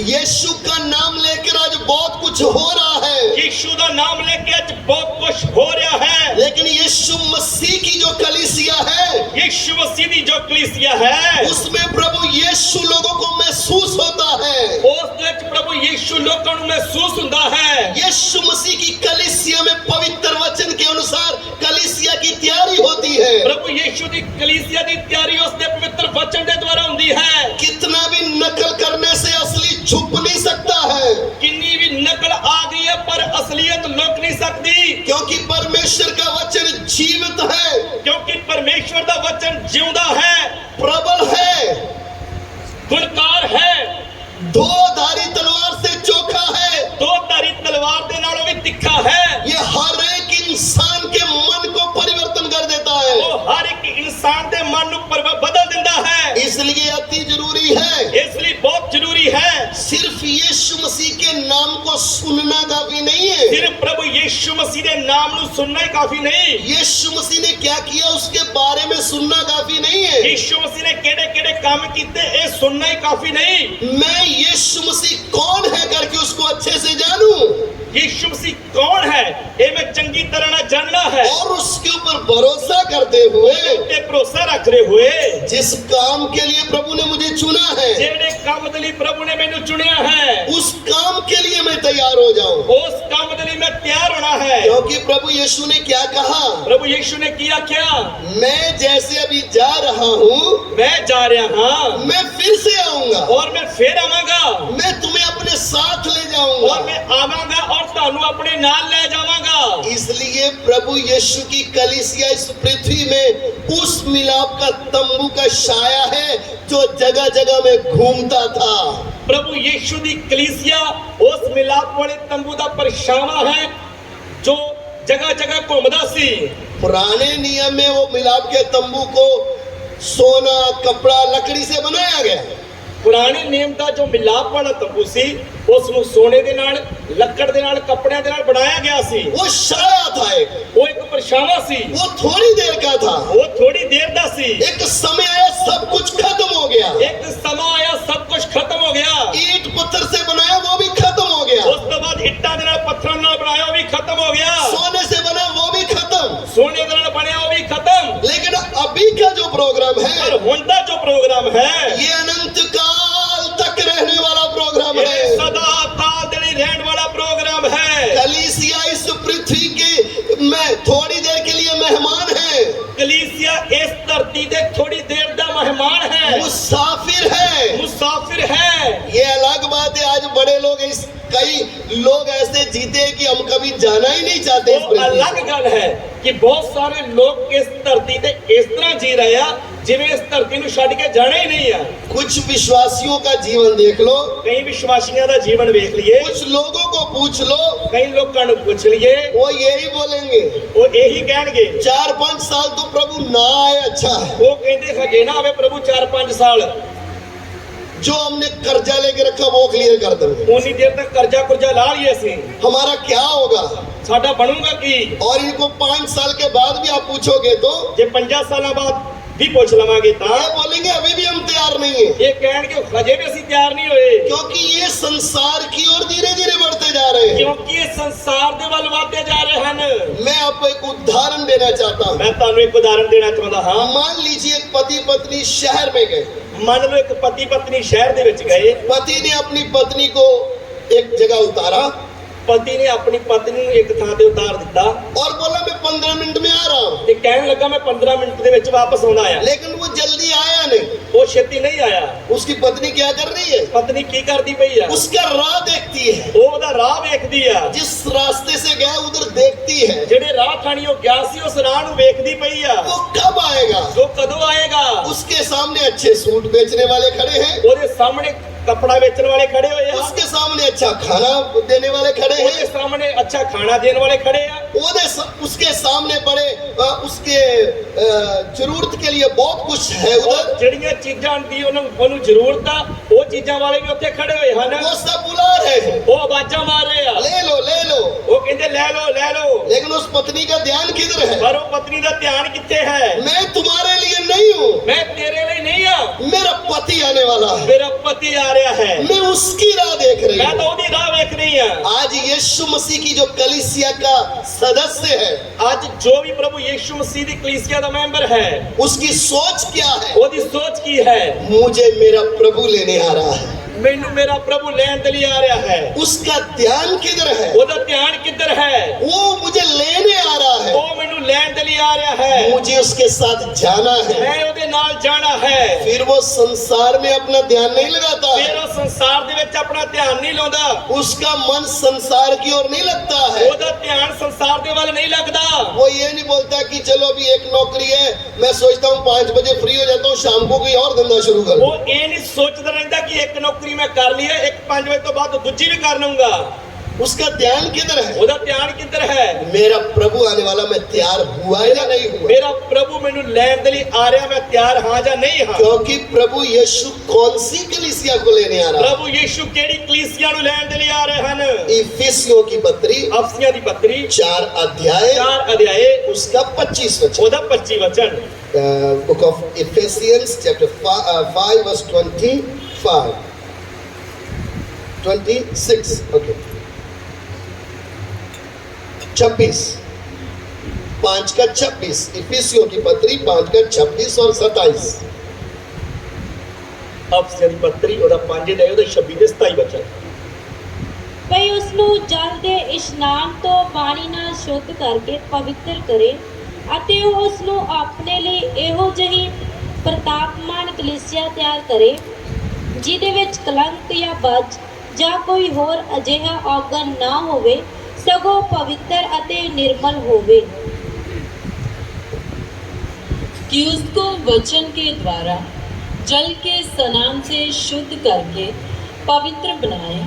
यीशु का नाम लेकर आज बहुत कुछ हो रहा है, ਯੀਸ਼ੂ ਦਾ ਨਾਮ ਲੈ ਕੇ ਅੱਜ ਬਹੁਤ ਕੁਝ ਹੋ ਰਿਹਾ ਹੈ। लेकिन यीशु मसीह की जो कलीसिया है, ਯੀਸ਼ੂ ਮਸੀਹ ਦੀ ਜੋ ਕਲੀਸਿया ਹੈ उसमें प्रभु यीशु लोगों को महसूस होता है। ਉਸ ਦੇ ਵਿੱਚ ਪ੍ਰਭੂ ਯੀਸ਼ੂ ਲੋਕਾਂ ਨੂੰ ਮਹਿਸੂਸ ਹੁੰਦਾ ਹੈ। यीशु मसीह की कलीसिया में पवित्र वचन के अनुसार कलीसिया की तैयारी होती है। ਪ੍ਰਭੂ ਯੀਸ਼ੂ ਦੀ ਕਲੀਸਿया ਦੀ ਤਿਆਰੀ ਉਸ ਦੇ ਪਵਿੱਤਰ ਵਚਨ ਦੇ ਦੁਆਰਾ ਹੁੰਦੀ ਹੈ। कितना भी नकल करने से असली छुप नहीं सकता है, ਕਿੰਨੀ ਵੀ ਨਕਲ ਆ ਗਈ ਹੈ ਪਰ ਅਸਲੀਅਤ ਲੁਕ ਨਹੀਂ ਸਕਦੀ, क्योंकि परमेश्वर का वचन जीवित है, ਕਿਉਂਕਿ ਪਰਮੇਸ਼ਵਰ ਦਾ ਵਚਨ ਜਿਉਂਦਾ ਹੈ, प्रबल है, ਗੁਣਕਾਰ ਹੈ, दो धारी तलवार से चोखा है। ਦੋ ਧਾਰੀ ਤਲਵਾਰ ਦੇ ਨਾਲੋਂ ਵੀ ਤਿੱਖਾ ਹੈ। ये हर एक इंसान के मन को परिवर्तन कर देता है। ਉਹ ਹਰ ਇੱਕ ਇਨਸਾਨ ਦੇ ਮਨ ਨੂੰ ਬਦਲ ਦਿੰਦਾ ਹੈ। इसलिए अति जरूरी है, ਇਸ ਲਈ ਬਹੁਤ ਜ਼ਰੂਰੀ ਹੈ सिर्फ यीशु मसीह के नाम को सुनना काफी नहीं है। ਸਿਰਫ ਪ੍ਰਭੂ ਯੀਸ਼ੂ ਮਸੀਹ ਦੇ ਨਾਮ ਨੂੰ ਸੁਣਨਾ ਹੀ ਕਾਫੀ ਨਹੀਂ। यीशु मसीह ने क्या किया उसके बारे में सुनना काफी नहीं है। ਯੀਸ਼ੂ ਮਸੀਹ ਨੇ ਕਿਹੜੇ ਕਿਹੜੇ ਕੰਮ ਕੀਤੇ ਇਹ ਸੁਣਨਾ ਹੀ ਕਾਫੀ ਨਹੀਂ। मैं यीशु मसीह कौन है करके उसको अच्छे से जानूं यीशु मसीह कौन है ये मैं चंगी तरह ना जानना है और उसके ऊपर भरोसा करते हुए ते भरोसा रखते हुए जिस काम के लिए प्रभु ने मुझे चुना है, जेड़े काम दे लई प्रभु ने मैनू चुनिया है उस काम के लिए मैं तैयार हो जाऊं। उस काम दे लई मैं तैयार होना है। क्योंकि प्रभु यीशु ने क्या कहा, प्रभु यीशु ने किया क्या, मैं जैसे अभी जा रहा हूँ मैं जा रहा हां मैं फिर से आऊंगा और मैं फिर आवांगा मैं तुम्हें अपने साथ ले और जाऊंगा। मैं आवांगा और तानू अपने नाल ले जावांगा। इसलिए प्रभु यीशु की कलीसिया इस पृथ्वी में उस मिलाप का तंबू का छाया है जो जगह जगह में घूमता था। प्रभु यीशु दी कलीसिया उस मिलाप वाले तंबू दा परछावां है जो जगह जगह घूमदा सी। पुराने नियम में वो मिलाप के तंबू को सोना कपड़ा लकड़ी से बनाया गया। पुराने नियम का जो मिलाप वाला तंबू सी उस नु सोने दे नाल लकड़ दे नाल कपड़ियां दे नाल बनाया गया सी। वो छाया था वो एक परछावां सी, वो थोड़ी देर का था। वो थोड़ी देर दा सी। एक समय आया सब कुछ खत्म हो गया। एक समा आया सब कुछ खत्म हो गया। ईंट पत्थर से बनाया वो भी खत्म हो गया। उस तो बाद इट्टां दे नाल पत्थरां नाल बनाया वो भी खत्म हो गया। सोने से बना वो भी खत्म। सोने दे नाल बनया वो भी खत्म। लेकिन अभी का जो प्रोग्राम है पर हुण दा जो प्रोग्राम है ये अनंत काल तक रहने वाला प्रोग्राम ये है। सदा काल दे लिए रहने वाला प्रोग्राम है। कलीसिया इस पृथ्वी के में थोड़ी देर के लिए मेहमान है, कलीसिया इस धरती दे थोड़ी देर दा मेहमान है, मुसाफिर है। मुसाफिर है। ये अलग बात है, आज बड़े लोग इस कई लोग ऐसे जीते हैं कि हम कभी जाना ही नहीं चाहते इस वो पृथ्वी से। अलग गल है कि बहुत सारे लोग इस धरती ते इस तरह जी रहे हैं जिवें इस धरती नूं छड्ड के जाना ही नहीं है। कुछ विश्वासियों का जीवन देख लो, कई विश्वासियों का जीवन देख लिए, कुछ लोगों को पूछ लो, कई लोगों नूं पूछ लिए, वो यही बोलेंगे वो यही कहणगे 4-5 साल तो प्रभु ना आए अच्छा है। वो कहते हजे ना आवे प्रभु 4-5 साल, जो हमने कर्जा लेके रखा वो क्लियर कर देंगे। उन्नी देर तक कर्जा कुर्जा ला लिए असीं, हमारा क्या होगा? साडा बनूंगा की? और इनको 5 साल के बाद भी आप पूछोगे तो जे 5 साल बाद भी पूछ लवांगे तां ये बोलेंगे अभी भी हम तैयार नहीं है, ये कहणगे हजे भी असीं तैयार नहीं होए, क्योंकि ये संसार की ओर धीरे धीरे बढ़ते जा रहे हैं। क्योंकि ये संसार दे वल वधदे जा रहे हैं। मैं आपको एक उदाहरण देना चाहता हूँ। मैं तुहानू एक उदाहरण देना चाहता हां। मान लीजिए एक पति पत्नी शहर में गए, मान लो एक पति पत्नी शहर दे विच गए, पति ने अपनी पत्नी को एक जगह उतारा, ਪਤੀ ਨੇ ਆਪਣੀ ਪਤਨੀ ਨੂੰ ਇੱਕ ਥਾਂ ਤੇ ਉਤਾਰ ਦਿੱਤਾ और बोला मैं 15 मिनट में आ रहा हूँ। ਤੇ ਕਹਿਣ ਲੱਗਾ ਮੈਂ 15 ਮਿੰਟ ਦੇ ਵਿੱਚ ਵਾਪਸ ਆਉਣਾ ਆ। लेकिन वो जल्दी आया नहीं। ਉਹ ਛੇਤੀ ਨਹੀਂ ਆਇਆ। उसकी पत्नी क्या कर रही है? ਪਤਨੀ ਕੀ ਕਰਦੀ ਪਈ ਆ? उसका राह देखती है। ਉਹ ਉਹਦਾ ਰਾਹ ਵੇਖਦੀ ਆ। जिस रास्ते से गया उधर देखती है। ਜਿਹੜੇ ਰਾਹ ਥਾਣੀ ਉਹ ਗਿਆ ਸੀ ਉਸ ਰਾਹ ਨੂੰ ਵੇਖਦੀ ਪਈ ਆ। वो कब आएगा? ਉਹ ਕਦੋਂ ਆਏਗਾ? उसके सामने अच्छे सूट बेचने वाले खड़े हैं। ਉਹਦੇ ਸਾਹਮਣੇ ਕੱਪੜਾ ਵੇਚਣ ਵਾਲੇ ਖੜੇ ਹੋਏ ਆ। उसके सामने अच्छा खाना देने वाले खड़े ਉਹਦੇ हैं। ਸਾਹਮਣੇ ਅੱਛਾ ਖਾਣਾ ਦੇਣ ਵਾਲੇ ਖੜੇ ਆ। उसके सामने बड़े उसके जरूरत के लिए बहुत कुछ है ਉਹ उधर। ਜਿਹੜੀਆਂ ਚੀਜ਼ਾਂ ਦੀ ਉਹਨੂੰ ਜ਼ਰੂਰਤ ਆ ਉਹ ਚੀਜ਼ਾਂ ਵਾਲੇ ਵੀ ਉੱਥੇ ਖੜੇ ਹੋਏ ਹਨ। वो सब बुला रहे हैं, ਉਹ ਆਵਾਜ਼ਾਂ ਮਾਰ ਰਹੇ ਆ। ले लो ले लो। ਉਹ ਕਹਿੰਦੇ ਲੈ ਲਓ ਲੈ ਲਓ। लेकिन उस पत्नी का ध्यान किधर है? ਪਰ ਉਹ ਪਤਨੀ ਦਾ ਧਿਆਨ ਕਿੱਥੇ ਹੈ? मैं तुम्हारे लिए नहीं हूँ, ਮੈਂ ਤੇਰੇ ਲਈ ਨਹੀਂ ਆ। मेरा पति आने वाला है। ਮੇਰਾ ਪਤੀ ਆ ਰਿਹਾ ਹੈ। मैं उसकी राह देख रही ਮੈਂ हूँ। ਤਾਂ ਉਹਦੀ ਰਾਹ ਵੇਖ ਰਹੀ ਆ। आज यीशु मसीह की जो कलीसिया का सदस्य है, ਅੱਜ ਜੋ ਵੀ ਪ੍ਰਭੂ ਯੀਸ਼ੂ ਮਸੀਹ ਦੀ ਕਲੀਸਿया ਦਾ ਮੈਂਬਰ ਹੈ उसकी सोच क्या है? ਉਹਦੀ ਸੋਚ ਕੀ ਹੈ? मुझे मेरा प्रभु लेने आ रहा है। ਮੈਨੂੰ ਮੇਰਾ ਪ੍ਰਭੂ ਲੈਣ ਦੇ ਲਈ ਆ ਰਿਹਾ ਹੈ। उसका ध्यान किधर है? ਉਹਦਾ ਧਿਆਨ ਕਿੱਧਰ ਹੈ? वो मुझे लेने आ रहा है। ਉਹ ਮੈਨੂੰ ਲੈਣ ਦੇ ਲਈ ਆ ਰਿਹਾ ਹੈ। मुझे उसके साथ जाना है। ਮੈਂ ਉਹਦੇ ਨਾਲ ਜਾਣਾ ਹੈ। फिर वो संसार में अपना ध्यान नहीं लगाता ਫਿਰ है। ਉਹ ਸੰਸਾਰ ਦੇ ਵਿੱਚ ਆਪਣਾ ਧਿਆਨ ਨਹੀਂ ਲਾਉਂਦਾ। उसका मन संसार की ओर नहीं लगता है। ਉਹਦਾ ਧਿਆਨ ਸੰਸਾਰ ਦੇ ਵੱਲ ਨਹੀਂ ਲੱਗਦਾ। वो ये नहीं बोलता कि चलो अभी एक नौकरी है, मैं सोचता हूँ 5 बजे फ्री हो जाता हूँ, शाम को कोई और धंधा शुरू कर लूं। ਉਹ ਇਹ ਨਹੀਂ ਸੋਚਦਾ ਰਹਿੰਦਾ ਕਿ ਇੱਕ ਨੌਕਰੀ ਮੈਂ ਕਰ ਲਈ ਹੈ, ਇੱਕ 5 ਵਜੇ ਤੋਂ ਬਾਅਦ ਦੂਜੀ ਵੀ ਕਰ ਲਵਾਂਗਾ। उसका ध्यान किधर है? ਉਹਦਾ ਧਿਆਨ ਕਿੱਧਰ ਹੈ? मेरा प्रभु आने वाला, मैं तैयार हुआ या नहीं हुआ? ਮੇਰਾ ਪ੍ਰਭੂ ਮੈਨੂੰ ਲੈਣ ਦੇ ਲਈ ਆ ਰਿਹਾ, ਮੈਂ ਤਿਆਰ ਹਾਂ ਜਾਂ ਨਹੀਂ ਹਾਂ। क्योंकि प्रभु यीशु कौन सी कलीसिया को लेने आ रहा है? ਪ੍ਰਭੂ ਯੀਸ਼ੂ ਕਿਹੜੀ ਕਲੀਸਿया ਨੂੰ ਲੈਣ ਦੇ ਲਈ ਆ ਰਹੇ ਹਨ? इफिसियों की पत्री ਅਫਸੀਆਂ ਦੀ ਪੱਤਰੀ 4 अध्याय 4 ਅਧਿਆਏ उसका 25 वचन। ਉਹਦਾ 25 ਵਚਨ। Book of Ephesians chapter 5 verse 25 26 okay 26 5 का 26 इफिसियों की पत्री 5 का 26 और 27। ਅਫਸੀਆਂ ਦੀ ਪੱਤਰੀ ਉਹਦਾ 5 ਅਧਿਆਏ ਉਹਦਾ 26 ਤੇ 27 ਵਚਨ। ਭਈ ਉਸ ਨੂੰ ਜਲ ਦੇ ਇਸ਼ਨਾਨ ਤੋਂ ਪਾਣੀ ਨਾਲ ਸ਼ੁੱਧ ਕਰਕੇ ਪਵਿੱਤਰ ਕਰੇ ਅਤੇ ਉਹ ਉਸ ਨੂੰ ਆਪਣੇ ਲਈ ਇਹੋ ਜਿਹੀ ਪ੍ਰਤਾਪਮਾਨ ਕਲੀਸਿਆ ਤਿਆਰ ਕਰੇ ਜਿਹਦੇ ਵਿੱਚ ਕਲੰਕ ਜਾਂ ਬੱਜ ਜਾਂ ਕੋਈ ਹੋਰ ਅਜਿਹਾ ਔਗਣ ਨਾ ਹੋਵੇ, ਸਗੋਂ पवित्र ਅਤੇ निर्मल होवे। कि उसको वचन के द्वारा जल के स्नान से शुद्ध करके पवित्र बनाए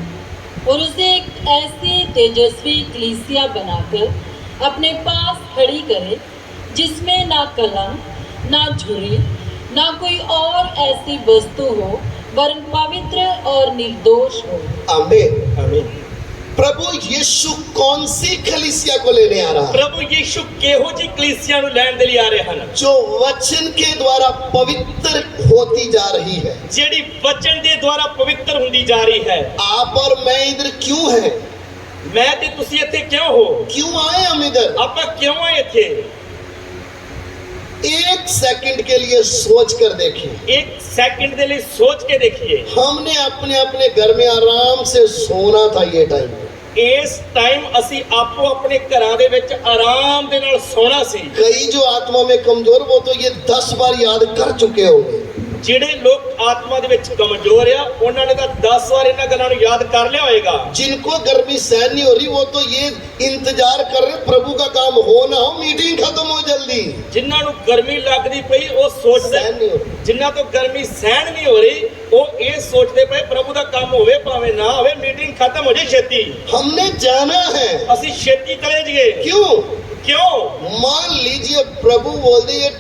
और उसे एक ऐसी तेजस्वी कलीसिया बनाकर अपने पास खड़ी करे जिसमें ना कलंक, ना झुर्री, ना कोई और ऐसी वस्तु हो, वरन पवित्र और निर्दोष हो। आमीन। ਆਮੀਨ। प्रभु यीशु कौन सी कलीसिया को लेने आ रहा है? ਪ੍ਰਭੂ ਯੀਸ਼ੂ ਕਿਹੋ ਜੀ ਕਲੀਸਿया ਨੂੰ ਲੈਣ ਦੇ ਲਈ ਆ ਰਹੇ ਹਨ? जो वचन के द्वारा पवित्र होती जा रही है। ਜਿਹੜੀ ਵਚਨ ਦੇ ਦੁਆਰਾ ਪਵਿੱਤਰ ਹੁੰਦੀ ਜਾ ਰਹੀ ਹੈ। आप और मैं इधर क्यों हैं? ਮੈਂ ਤੇ ਤੁਸੀਂ ਇੱਥੇ ਕਿਉਂ ਹੋ? क्यों आए हम इधर? ਆਪਾਂ ਕਿਉਂ ਆਏ ਇੱਥੇ? एक सेकंड के लिए सोच कर देखिए। ਇੱਕ ਸੈਕਿੰਡ ਦੇ ਲਈ ਸੋਚ ਕੇ ਦੇਖੀਏ। हमने अपने अपने घर में आराम से सोना था ये टाइम। ਇਸ ਟਾਈਮ ਅਸੀਂ ਆਪੋ ਆਪਣੇ ਘਰਾਂ ਦੇ ਵਿੱਚ ਆਰਾਮ ਦੇ ਨਾਲ ਸੌਣਾ ਸੀ। कई जो आत्मा में कमजोर वो तो ये 10 बार याद कर चुके होंगे। ਜਿਹੜੇ ਲੋਕ ਆਤਮਾ ਦੇ ਵਿੱਚ ਕਮਜ਼ੋਰ ਆ ਉਹਨਾਂ ਨੇ ਤਾਂ 10 ਵਾਰ ਇਹਨਾਂ ਗੱਲਾਂ ਨੂੰ ਯਾਦ ਕਰ ਲਿਆ ਹੋਏਗਾ। जिनको गर्मी सहन नहीं हो रही वो तो ये इंतजार कर रहे प्रभु का काम हो ना हो, मीटिंग खत्म हो जल्दी। ਜਿਨ੍ਹਾਂ ਨੂੰ ਗਰਮੀ ਲੱਗਦੀ ਪਈ ਉਹ ਸੋਚਦੇ, सहन नहीं हो रही। ਜਿਨ੍ਹਾਂ ਤੋਂ ਗਰਮੀ ਸਹਿਣ ਨਹੀਂ ਹੋ ਰਹੀ ਉਹ ਇਹ ਸੋਚਦੇ ਪਏ ਪ੍ਰਭੂ ਦਾ ਕੰਮ ਹੋਵੇ ਭਾਵੇਂ ਨਾ ਹੋਵੇ, ਮੀਟਿੰਗ ਖਤਮ ਹੋ ਜੇ ਛੇਤੀ, हमने जाना है। ਅਸੀਂ ਛੇਤੀ ਚਲੇ ਜਾਈਏ। क्यों? ਕਿਉਂ? मान लीजिए प्रभु बोल दे ये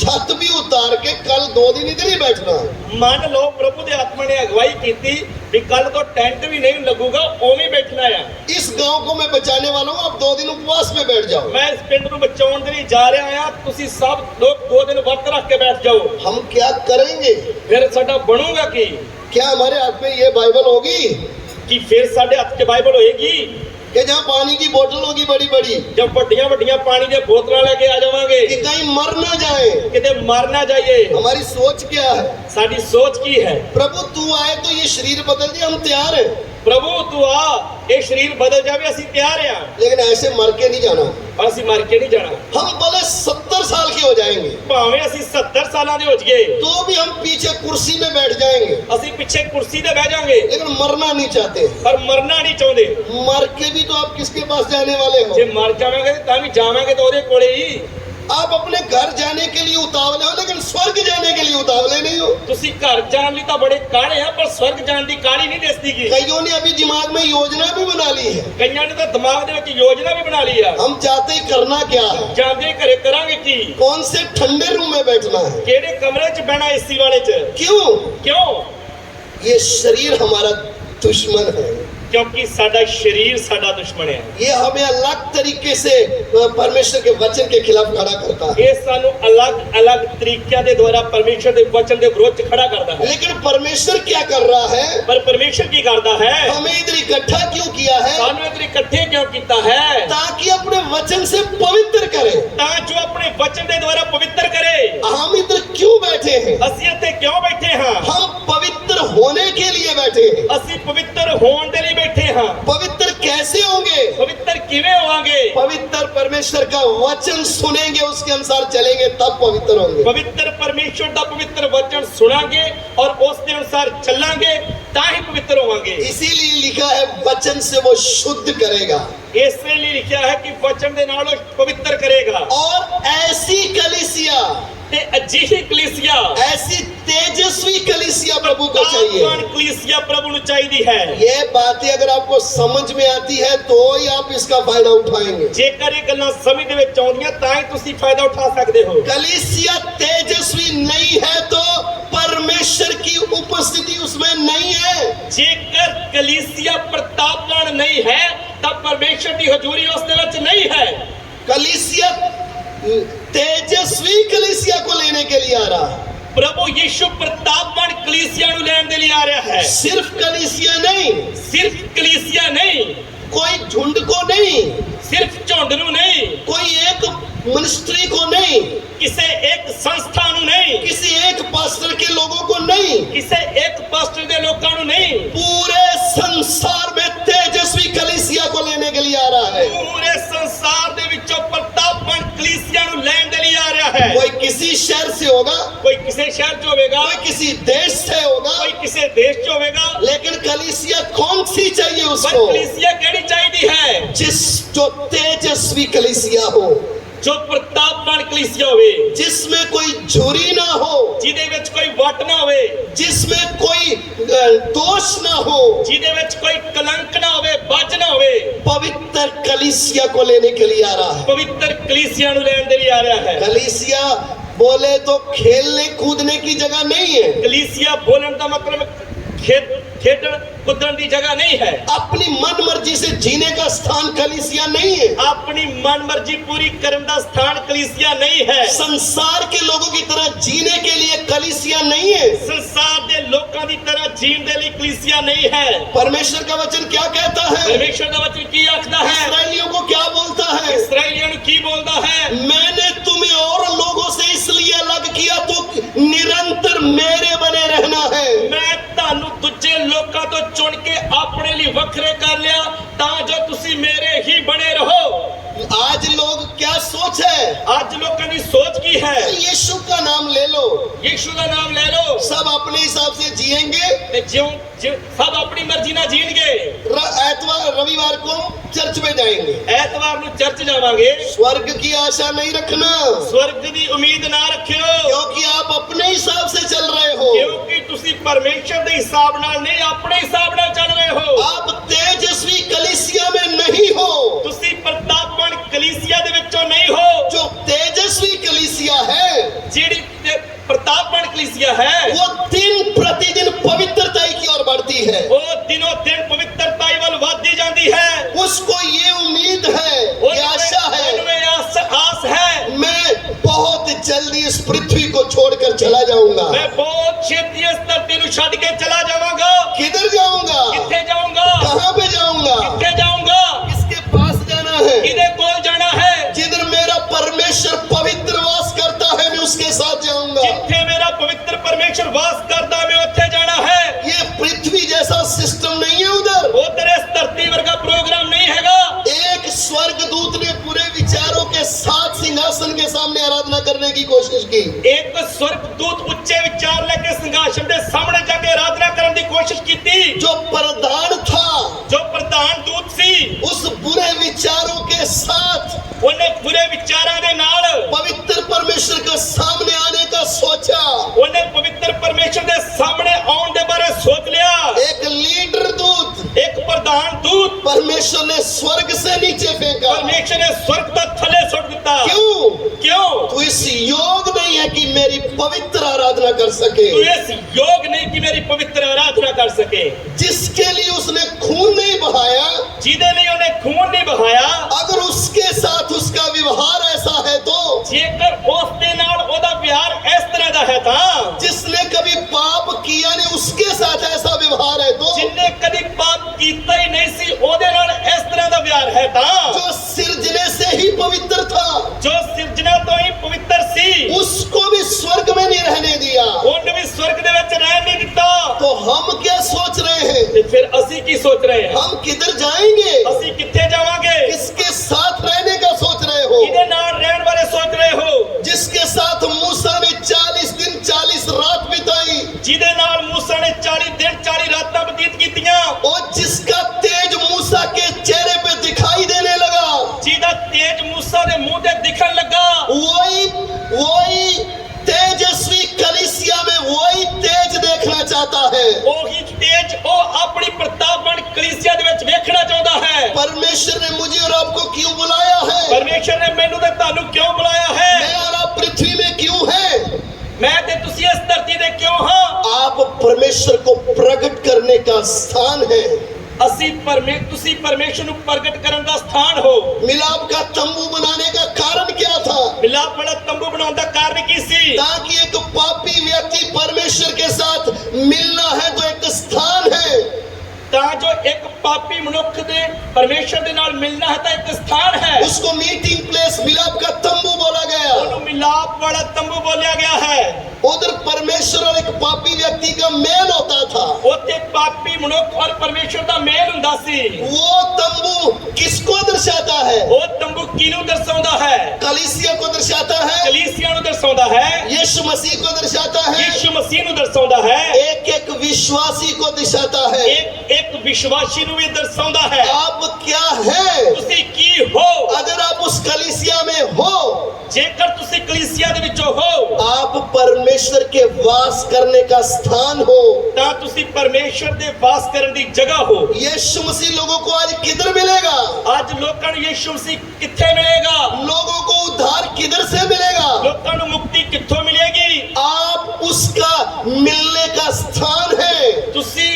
छत भी उतार के कल 2 दिन इधर ही बैठना। ਮੰਨ ਲਓ ਪ੍ਰਭੂ ਦੇ ਆਤਮਾ ਨੇ ਅਗਵਾਈ ਕੀਤੀ ਵੀ ਕੱਲ ਤੋਂ ਟੈਂਟ ਵੀ ਨਹੀਂ ਲੱਗੂਗਾ, ਉਵੇਂ ਬੈਠਣਾ ਆ। इस गांव को मैं बचाने वाला हूँ, आप 2 दिन उपवास में बैठ जाओ। ਮੈਂ ਇਸ ਪਿੰਡ ਨੂੰ ਬਚਾਉਣ ਦੇ ਲਈ ਜਾ ਰਿਹਾ ਆ, ਤੁਸੀਂ ਸਭ ਲੋਕ 2 ਦਿਨ ਵਰਤ ਰੱਖ ਕੇ ਬੈਠ ਜਾਓ। हम क्या करेंगे? ਫਿਰ ਸਾਡਾ ਬਣੂਗਾ ਕੀ? क्या हमारे हाथ में ये बाइबल होगी ਕਿ ਫਿਰ ਸਾਡੇ ਹੱਥ 'ਚ ਬਾਈਬਲ ਹੋਏਗੀ? कि जहाँ पानी की बोतल होगी बड़ी बड़ी, ਜਦ ਵੱਡੀਆਂ ਵੱਡੀਆਂ ਪਾਣੀ ਦੀਆਂ ਬੋਤਲਾਂ ਲੈ ਕੇ ਆ ਜਾਵਾਂਗੇ कि कहीं मर ना जाए? ਕਿਤੇ ਮਰ ਨਾ ਜਾਈਏ। हमारी सोच क्या है? ਸਾਡੀ ਸੋਚ ਕੀ ਹੈ? प्रभु तू आए तो ये शरीर बदल दे, हम तैयार हैं। प्रभु तू आ ये शरीर बदल जावे ਅਸੀਂ ਤਿਆਰ ਆ लेकिन ऐसे मर के नहीं जाना। ਪਰ ਅਸੀਂ ਮਰ ਕੇ ਨਹੀਂ ਜਾਣਾ हम भले 70 साल के हो जाएंगे ਭਾਵੇਂ ਅਸੀਂ 70 ਸਾਲਾਂ ਦੇ ਹੋ ਜਾਈਏ तो भी हम पीछे कुर्सी में बैठ जाएंगे, ਅਸੀਂ ਪਿੱਛੇ ਕੁਰਸੀ ਤੇ ਬਹਿ ਜਾਾਂਗੇ लेकिन मरना नहीं चाहते। ਪਰ ਮਰਨਾ ਨਹੀਂ ਚਾਹੁੰਦੇ मर के भी तो आप किसके पास जाने वाले ਜੇ हो? ਮਰ ਜਾਵਾਂਗੇ ਤਾਂ ਵੀ ਜਾਵਾਂਗੇ ਤਾਂ ਉਹਦੇ ਕੋਲੇ ਹੀ आप अपने घर जाने के लिए उतावले हो, लेकिन स्वर्ग जाने के लिए उतावले नहीं हो। ਤੁਸੀਂ ਘਰ ਜਾਣ ਲਈ ਤਾਂ ਬੜੇ ਕਾਹਲੇ ਆ ਪਰ ਸਵਰਗ ਜਾਣ ਦੀ ਕਾਹਲੀ ਨਹੀਂ ਦਿਸਦੀਗੀ कईयों ने अभी दिमाग में योजना भी बना ली है। ਕਈਆਂ ਨੇ ਤਾਂ ਦਿਮਾਗ ਦੇ ਵਿੱਚ ਯੋਜਨਾ ਵੀ ਬਣਾ ਲਈ ਆ हम चाहते ही करना क्या है, ਜਾਂਦੇ ਘਰੇ ਕਰਾਂਗੇ ਕੀ कौन से ठंडे रूम में बैठना है। ਕਿਹੜੇ ਕਮਰੇ 'ਚ ਬਹਿਣਾ ਏਸੀ ਵਾਲੇ 'ਚ क्यों? ਕਿਉਂ ये शरीर हमारा दुश्मन है। ਕਿਉਂਕਿ ਸਾਡਾ ਸਰੀਰ ਸਾਡਾ ਦੁਸ਼ਮਣ ਹੈ ये हमें अलग तरीके से परमेश्वर के वचन के खिलाफ खड़ा करता है। ਇਹ ਸਾਨੂੰ ਅਲੱਗ-ਅਲੱਗ ਤਰੀਕਿਆਂ ਦੇ ਦੁਆਰਾ ਪਰਮੇਸ਼ਰ ਦੇ ਵਚਨ ਦੇ ਵਿਰੋਧ 'ਚ ਖੜਾ ਕਰਦਾ ਹੈ लेकिन परमेश्वर क्या कर रहा है? ਪਰ ਪਰਮੇਸ਼ਰ ਕੀ ਕਰਦਾ ਹੈ हमें इधर इकट्ठा क्यों किया है? ਸਾਨੂੰ ਇਧਰ ਇਕੱਠੇ ਕਿਉਂ ਕੀਤਾ ਹੈ ताकि अपने वचन से पवित्र करे। ਤਾਂ ਜੋ ਆਪਣੇ ਵਚਨ ਦੇ ਦੁਆਰਾ ਪਵਿੱਤਰ ਕਰੇ हम इधर क्यों बैठे हैं? ਅਸੀਂ ਇੱਥੇ ਕਿਉਂ ਬੈਠੇ ਹਾਂ हम पवित्र होने के लिए बैठे हैं। ਅਸੀਂ ਪਵਿੱਤਰ ਹੋਣ ਦੇ ਲਈ ਬੈਠੇ ਹਾਂ पवित्र कैसे होंगे? ਪਵਿੱਤਰ ਕਿਵੇਂ ਹੋਵਾਂਗੇ पवित्र परमेश्वर का वचन सुनेंगे, उसके अनुसार चलेंगे, तब पवित्र होंगे। ਪਵਿੱਤਰ ਪਰਮੇਸ਼ਰ ਦਾ ਪਵਿੱਤਰ ਵਚਨ ਸੁਣਾਂਗੇ ਔਰ ਉਸ ਦੇ ਅਨੁਸਾਰ ਚੱਲਾਂਗੇ ਤਾਂ ਹੀ ਪਵਿੱਤਰ ਹੋਵਾਂਗੇ इसीलिए लिखा है वचन से वो शुद्ध करेगा। ਇਸੇ ਲਈ ਲਿਖਿਆ ਹੈ ਕਿ ਵਚਨ ਦੇ ਨਾਲ ਉਹ ਪਵਿੱਤਰ ਕਰੇਗਾ और ऐसी कलीसिया, ਤੇ ਅਜਿਹੀ ਕਲੀਸਿਆ ऐसी तेजस्वी कलीसिया प्रभु को चाहिए। ਤਾਕਤਵਾਨ ਕਲੀਸਿया ਪ੍ਰਭੂ ਨੂੰ ਚਾਹੀਦੀ ਹੈ ये बातें अगर आपको समझ में आती है तो ही आप इसका फायदा उठाएंगे। ਜੇਕਰ ਇਹ ਗੱਲਾਂ ਸਮਝ ਦੇ ਵਿੱਚ ਆਉਂਦੀਆਂ ਤਾਂ ਹੀ ਤੁਸੀਂ ਫਾਇਦਾ ਉਠਾ ਸਕਦੇ ਹੋ कलीसिया तेजस्वी नहीं है तो परमेश्वर की उपस्थिति उसमें नहीं है। ਜੇਕਰ ਕਲੀਸਿਆ ਪ੍ਰਤਾਪਵਾਨ ਨਹੀਂ ਹੈ ਤਾਂ ਪਰਮੇਸ਼ਰ ਦੀ ਹਜ਼ੂਰੀ ਉਸ ਦੇ ਵਿੱਚ ਨਹੀਂ ਹੈ कलीसिया तेजस्वी कलीसिया को लेने के लिए आ रहा है, ਪ੍ਰਭੂ ਯੀਸ਼ੂ ਪ੍ਰਤਾਪਵਾਨ ਕਲੀਸਿਆ ਨੂੰ ਲੈਣ ਦੇ ਲਈ ਆ ਰਿਹਾ ਹੈ सिर्फ कलीसिया नहीं, ਸਿਰਫ ਕਲੀਸਿਆ ਨਹੀਂ कोई झुंड को नहीं, ਸਿਰਫ ਝੁੰਡ ਨੂੰ ਨਹੀਂ कोई एक मिनिस्ट्री को नहीं, ਕਿਸੇ ਇੱਕ ਸੰਸਥਾ ਨੂੰ ਨਹੀਂ किसी एक पास्टर के लोगों को नहीं, ਕਿਸੇ ਇੱਕ ਪਾਸਟਰ ਦੇ ਲੋਕਾਂ ਨੂੰ ਨਹੀਂ पूरे संसार में तेजस्वी कलीसिया को लेने के लिए आ रहा है। ਪੂਰੇ ਸੰਸਾਰ ਦੇ ਵਿੱਚੋਂ ਪ੍ਰਤਾਪਵਾਨ ਕਲੀਸਿਆ ਨੂੰ ਲੈਣ ਦੇ ਲਈ ਆ ਰਿਹਾ ਹੈ कोई किसी शहर से होगा, ਕੋਈ ਕਿਸੇ ਸ਼ਹਿਰ 'ਚ ਹੋਵੇਗਾ कोई किसी देश से होगा, ਕੋਈ ਕਿਸੇ ਦੇਸ਼ 'ਚ ਹੋਵੇਗਾ लेकिन कलीसिया कौन सी चाहिए ਪਰ उसको? ਕਲੀਸਿया ਕਿਹੜੀ ਚਾਹੀਦੀ ਹੈ जो तेजस्वी कलीसिया हो, ਜੋ ਪ੍ਰਤਾਪਵਾਨ ਕਲੀਸਿया ਹੋਵੇ जिसमें कोई झुरी ना हो, ਜਿਹਦੇ ਵਿੱਚ ਕੋਈ ਵਟ ਨਾ ਹੋਵੇ जिसमें कोई दोष ना हो। ਜਿਹਦੇ ਵਿੱਚ ਕੋਈ ਕਲੰਕ ਨਾ ਹੋਵੇ ਬੱਜ ਨਾ ਹੋਵੇ पवित्र कलीसिया को लेने के लिए आ रहा है। ਪਵਿੱਤਰ ਕਲੀਸਿਆ ਨੂੰ ਲੈਣ ਦੇ ਲਈ ਆ ਰਿਹਾ ਹੈ कलीसिया बोले तो खेलने कूदने की जगह नहीं है, ਕਲੀਸਿਆ ਬੋਲਣ ਦਾ ਮਤਲਬ ਖੇਡਣ ਕੁੱਦਣ ਦੀ ਜਗ੍ਹਾ ਨਹੀਂ ਹੈ अपनी मन मर्जी से जीने का स्थान कलीसिया नहीं है, ਆਪਣੀ ਮਨਮਰਜ਼ੀ ਪੂਰੀ ਕਰਨ ਦਾ ਸਥਾਨ ਕਲੀਸਿਆ ਨਹੀਂ ਹੈ संसार के लोगों की तरह जीने के लिए कलीसिया नहीं है। ਸੰਸਾਰ ਦੇ ਲੋਕਾਂ ਦੀ ਤਰ੍ਹਾਂ ਜੀਣ ਦੇ ਲਈ ਕਲੀਸਿਆ ਨਹੀਂ ਹੈ परमेश्वर का वचन क्या कहता है? ਪਰਮੇਸ਼ਰ ਦਾ ਵਚਨ ਕੀ ਆਖਦਾ ਹੈ इस्राएलियों को क्या बोलता है? ਇਸਰਾਏਲੀਆਂ ਨੂੰ ਕੀ ਬੋਲਦਾ ਹੈ मैंने तुम्हें और लोगों से इसलिए अलग किया तो निरंतर मेरे बने रहना है। ਮੈਂ ਤੁਹਾਨੂੰ ਦੂਜੇ ਲੋਕਾਂ ਤੋਂ ਚੁਣ ਕੇ ਆਪਣੇ ਲਈ ਵੱਖਰੇ ਕਰ ਲਿਆ ਤਾਂ ਜੋ ਤੁਸੀਂ ਮੇਰੇ ਹੀ ਬਣੇ ਰਹੋ आज लोग क्या सोच है? ਅੱਜ ਲੋਕਾਂ ਦੀ ਸੋਚ ਕੀ ਹੈ यीशु का नाम ले लो, ਯੀਸ਼ੂ ਦਾ ਨਾਮ ਲੈ ਲਓ सब अपने हिसाब से जिएंगे, ਤੇ ਜਿਉਂ ਸਭ ਆਪਣੀ ਮਰਜ਼ੀ ਨਾਲ ਜੀਣਗੇ एतवार रविवार को चर्च में जाएंगे। ਐਤਵਾਰ ਨੂੰ ਚਰਚ ਜਾਵਾਂਗੇ स्वर्ग की आशा नहीं रखना, ਸਵਰਗ ਦੀ ਉਮੀਦ ਨਾ ਰੱਖਿਓ क्योंकि आप अपने हिसाब से चल रहे हो। ਕਿਉਂਕਿ ਤੁਸੀਂ ਪਰਮੇਸ਼ਰ ਦੇ ਹਿਸਾਬ ਨਾਲ ਨਹੀਂ ਆਪਣੇ ਹਿਸਾਬ ਨਾਲ ਚੱਲ ਰਹੇ ਹੋ आप तेजस्वी कलीसिया में नहीं हो। ਤੁਸੀਂ ਪ੍ਰਤਾਪਵਾਨ ਕਲੀਸਿਆ ਦੇ ਵਿੱਚੋਂ ਨਹੀਂ ਹੋ जो तेजस्वी कलीसिया है ਜਿਹੜੀ ਪ੍ਰਤਾਪਵਾਨ ਕਲੀਸਿਆ ਹੈ वो दिन प्रतिदिन पवित्रता की ओर बढ़ती है। ਉਹ ਦਿਨੋਂ ਦਿਨ ਪਵਿੱਤਰਤਾ ਵੱਲ ਵਧਦੀ ਜਾਂਦੀ ਹੈ उसको ये उम्मीद है, ये आशा है, ਉਹਨੂੰ ਇਹ ਆਸ ਹੈ मैं बहुत जल्दी इस पृथ्वी को छोड़कर चला जाऊंगा। ਮੈਂ ਬਹੁਤ ਛੇਤੀ ਇਸ ਧਰਤੀ ਨੂੰ ਛੱਡ ਕੇ ਚਲਾ ਜਾਵਾਂਗਾ किधर जाऊंगा? ਕਿੱਥੇ ਜਾਊਂਗਾ कहाँ पे जाऊंगा? ਕਿੱਥੇ ਜਾਊਂਗਾ किसके पास जाना है? ਕਿਹਦੇ ਕੋਲ ਜਾਣਾ ਹੈ जिधर मेरा परमेश्वर पवित्र वास करता है मैं उसके साथ जाऊंगा। ਜਿੱਥੇ ਮੇਰਾ ਪਵਿੱਤਰ ਪਰਮੇਸ਼ਰ ਵਾਸ ਕਰਦਾ ਮੈਂ ਉੱਥੇ ਜਾਣਾ ਹੈ ये पृथ्वी जैसा सिस्टम नहीं है उधर। के सामने आराधना करने की कोशिश की। एक स्वर्गदूत उच्चे विचार लेके सिंहासन के सामने जाके आराधना करने की कोशिश की थी। जो प्रधान था जो प्रधान दूत सी उस बुरे विचारों के साथ उन्हें बुरे विचारों के नाल पवित्र परमेश्वर के सामने आने का सोचा। उन्हें पवित्र परमेश्वर के सामने आने के बारे सोच लिया। एक लीडर दूत एक प्रधान दूत परमेश्वर ने स्वर्ग से नीचे फेंका। परमेश्वर ने स्वर्ग तक थले सुट दिता। क्यों? क्यों? तू इस योग नहीं है कि मेरी पवित्र आराधना कर सके। तू इस योग नहीं कि मेरी पवित्र आराधना कर सके। जिसके लिए उसने खून नहीं बहाया, जिदे लिए उन्हें खून नहीं बहाया, अगर उसके साथ उसका व्यवहार ऐसा है तो जेकर उस दे नाल ओदा प्यार इस तरह दा है था, जिसने कभी पाप किया नहीं उसके साथ ऐसा व्यवहार है तो जिन्ने कभी पाप कीता ही नहीं सी ओदे नाल इस तरह दा प्यार है था, जो सिरजने से ही पवित्र था, जो सिरजना तो ही पवित्र सी, उसको भी स्वर्ग में नहीं रहने दिया, उन्हें भी स्वर्ग दे विच रहन नहीं दिता। तो हम क्या सोच रहे हैं? ते फिर असी की सोच रहे हैं? हम किधर जाएंगे? असी किथे जावांगे? किसके साथ रहने का सोच रहे हो? किदे नाल रहन बारे सोच रहे हो? जिसके साथ मूसा ने 40 दिन 40 रात बिताई, जिदे नाल मूसा ने 40 दिन 40 रातां बतीत कीतियां, और जिसका तेज मूसा के चेहरे पे दिखाई देने लगा, जिदा तेज मूसा दे मुंह ते दिखन लगा, वही तेजस्वी कलीसिया में वही तेज देखना चाहता है। ओही तेज ओ अपनी प्रतापवान कलीसिया दे विच वेखना चाहता है। परमेश्वर ने मुझे और आपको क्यों बुलाया है? परमेश्वर ने मैनू ते तानू क्यों बुलाया है? मैं और आप पृथ्वी में क्यों हैं? मैं ते तुसी इस धरती दे क्यों हां? आप परमेश्वर को प्रकट करने का स्थान है। असी तुसी परमेश्वर नु प्रगट करन दा स्थान हो। मिलाप का तंबू बनाने का कारण क्या था? मिलाप वाला तंबू बनाने दा कारण की सी? ताकि एक पापी व्यक्ति परमेश्वर के साथ मिलना है तो एक स्थान है। तां जो एक पापी मनुख दे परमेश्वर दे नाल मिलना है तां एक स्थान है। उसको मीटिंग प्लेस मिलाप का तंबू बोला गया। ओनु मिलाप वाला तंबू बोलिया गया है। उधर परमेश्वर और एक पापी व्यक्ति का मेल होता था। ओते पापी मनुख और परमेश्वर दा मेल हुंदा सी। वो तंबू किसको दर्शाता है? ओ तंबू किनु दर्शाਉਂਦਾ है? कलीसिया को दर्शाता है। कलीसिया नु दर्शाਉਂਦਾ है। यीशु मसीह को दर्शाता है। यीशु मसीह नु दर्शाਉਂਦਾ है। एक एक विश्वासी को दर्शाता है। एक विश्वासी नु भी दर्शाਉਂਦਾ है। आप क्या है? तुसी की हो? अगर आप उस कलीसिया में हो, जेकर तुसी कलीसिया दे विचों हो, आप परमेश्वर के वास करने का स्थान हो। तां तुसी परमेश्वर दे वास करन दी जगह हो। यीशु मसीह लोगों को आज किधर मिलेगा? आज लोकां नु यीशु मसीह किथे मिलेगा? लोगों को उद्धार किधर से मिलेगा? लोकां नु मुक्ति कित्थों मिलेगी? आप उसका मिलने का स्थान है। तुसी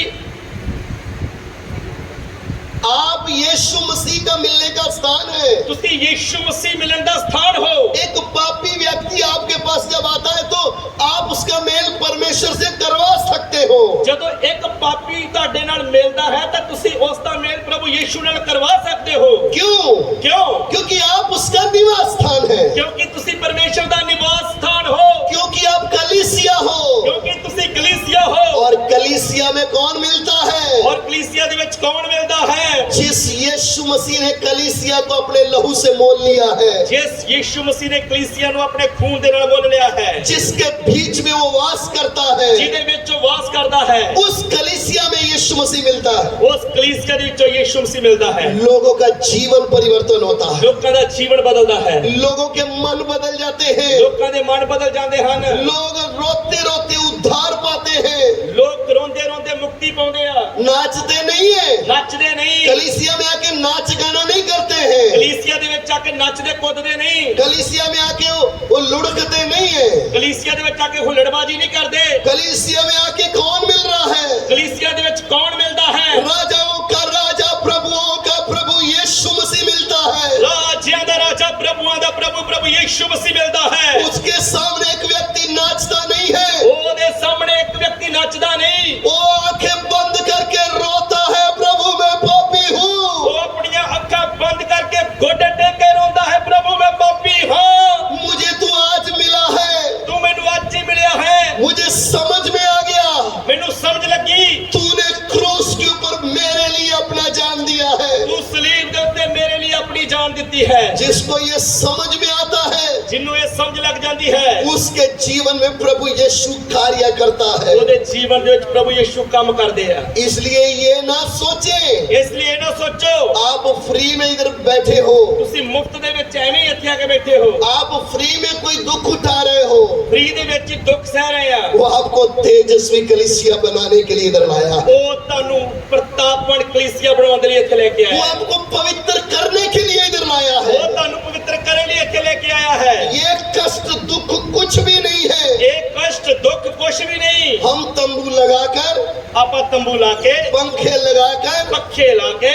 आप यीशु मसीह का मिलने का स्थान है। तुसी यीशु मसीह मिलन दा स्थान हो। एक पापी व्यक्ति आपके पास जब आता है तो आप उसका मेल परमेश्वर से करवा सकते हो। जदों एक पापी तुहाडे नाल मिलदा है तां तुसी उस दा मेल प्रभु यीशु नाल करवा सकते हो। क्यों? क्यों? क्योंकि आप उसका निवास स्थान है। क्योंकि तुसी परमेश्वर दा निवास स्थान हो। क्योंकि आप कलीसिया हो। क्योंकि तुसी कलीसिया हो। और कलीसिया में कौन मिलता है? और कलीसिया दे विच कौन मिलदा है? जिस यीशु मसीह ने कलीसिया को अपने लहू से मोल लिया है, जिस यीशु मसीह ने कलीसिया नु अपने खून दे नाल मोल लिया है, जिसके बीच में वो वास करता है, जिदे विच वो वास करदा है, उस कलीसिया में यीशु मसीह मिलता है। उस कलीसिया दे विच यीशु मसीह मिलदा है। लोगों का जीवन परिवर्तन होता है। लोकां दा जीवन बदलदा है। लोगों के मन बदल जाते हैं। लोकां दे मन बदल जांदे हन। लोग रोते रोते उद्धार पाते हैं। लोग रोंदे रोंदे मुक्ति पाउंदे आ। नाचते नहीं है। नचदे नहीं। कलीसिया में आके नाच गाना नहीं करते हैं। कलीसिया दे विच आके नचदे कूददे नहीं। कलीसिया में आके वो लुढ़कते नहीं है। कलीसिया दे विच आके हुल्लड़बाजी नहीं करदे। कलीसिया में आके कौन मिल रहा है? कलीसिया दे विच कौन मिलदा है? राजाओं का राजा प्रभुओं का प्रभु यीशु मसीह मिलता है। राजियां दा राजा प्रभुआं दा प्रभु प्रभु यीशु मसीह मिलदा है। उसके सामने एक व्यक्ति नाचता नहीं है। ओदे सामने एक व्यक्ति नचदा नहीं। वो आंखें बंद करके रोता है, प्रभु मैं पापी हूँ। वो अपनियां अखां बंद करके गोडे टेक के रोंदा है, प्रभु मैं पापी हां। मुझे तू आज मिला है। तू मैनू अज ही मिलिया है। मुझे समझ में आ गया। मैनू समझ लगी। तूने क्रूस के ऊपर मेरे लिए अपना जान दिया है। तू सलीब दे उत्ते मेरे लिए अपनी जान दित्ती है। जिसको ये समझ में आता है, जिन्हों ये समझ लग जाती है उसके जीवन में प्रभु यीशु कार्य करता है। ਉਹਦੇ ਜੀਵਨ ਦੇ ਵਿੱਚ ਪ੍ਰਭੂ ਯਿਸੂ ਕੰਮ ਕਰਦੇ ਆ। इसलिए ये ना सोचें ਇਸ ਲਈ ਇਹ ਨਾ ਸੋਚੋ आप फ्री में इधर बैठे हो, ਤੁਸੀਂ ਮੁਫਤ ਦੇ ਵਿੱਚ ਐਵੇਂ ਹੀ ਇੱਥੇ ਆ ਕੇ ਬੈਠੇ ਹੋ, आप फ्री में कोई दुख उठा रहे हो। ਫ੍ਰੀ ਦੇ ਵਿੱਚ ਹੀ ਦੁੱਖ ਸਹਿ ਰਹੇ ਆ। वो आपको तेजस्वी कलीसिया बनाने के लिए इधर लाया। ਉਹ ਤੁਹਾਨੂੰ ਪ੍ਰਤਾਪਵਾਨ ਕਲੀਸਿਆ ਬਣਾਉਣ ਦੇ ਲਈ ਇੱਥੇ ਲੈ ਕੇ वो ਆਇਆ। आपको पवित्र करने के लिए इधर लाया है। ਉਹ ਤੁਹਾਨੂੰ ਪਵਿੱਤਰ ਕਰਨ ਲਈ ਇੱਥੇ ਲੈ ਕੇ ਆਇਆ ਹੈ। ये कष्ट दुख कुछ भी नहीं है। ਇਹ ਕਸ਼ਟ ਦੁੱਖ ਕੁਛ ਵੀ ਨਹੀਂ। हम तंबू लगाकर, ਆਪਾਂ ਤੰਬੂ ਲਾ ਕੇ पंखे लगाकर ਪੱਖੇ ਲਾ ਕੇ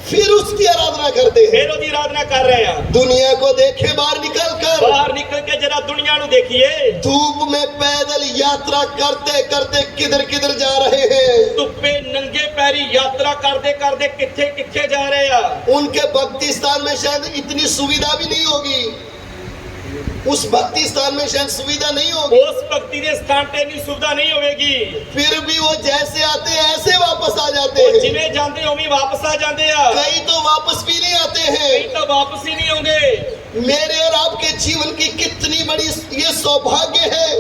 फिर उसकी आराधना करते हैं। ਫਿਰ ਉਹਦੀ ਆਰਾਧਨਾ ਕਰ ਰਹੇ ਆ। दुनिया को देखे बाहर निकलकर, ਬਾਹਰ ਨਿਕਲ ਕੇ ਜਰਾ ਦੁਨੀਆ ਨੂੰ ਦੇਖੀਏ। धूप में पैदल यात्रा करते करते किधर किधर जा रहे हैं। ਧੁੱਪੇ ਨੰਗੇ ਪੈਰੀ ਯਾਤਰਾ ਕਰਦੇ ਕਰਦੇ ਕਿੱਥੇ ਕਿੱਥੇ ਜਾ ਰਹੇ ਆ। उनके भक्ति स्थान में शायद इतनी सुविधा भी नहीं होगी, उस भक्ति स्थान में शायद सुविधा नहीं होगी, ਉਸ ਭਗਤੀ ਦੇ ਸਥਾਨ ਤੇ ਇੰਨੀ ਸੁਵਿਧਾ ਨਹੀਂ ਹੋਵੇਗੀ। फिर भी वो जैसे आते हैं ऐसे वापस आ जाते ਉਹ हैं। ਜਿਵੇਂ ਜਾਂਦੇ ਉਵੇਂ ਵਾਪਸ ਆ ਜਾਂਦੇ ਆ। कई तो वापस भी नहीं आते ਕਈ हैं। ਤਾਂ ਵਾਪਸ ਹੀ ਨਹੀਂ ਆਉਂਦੇ। मेरे और आपके जीवन की कितनी बड़ी ये सौभाग्य है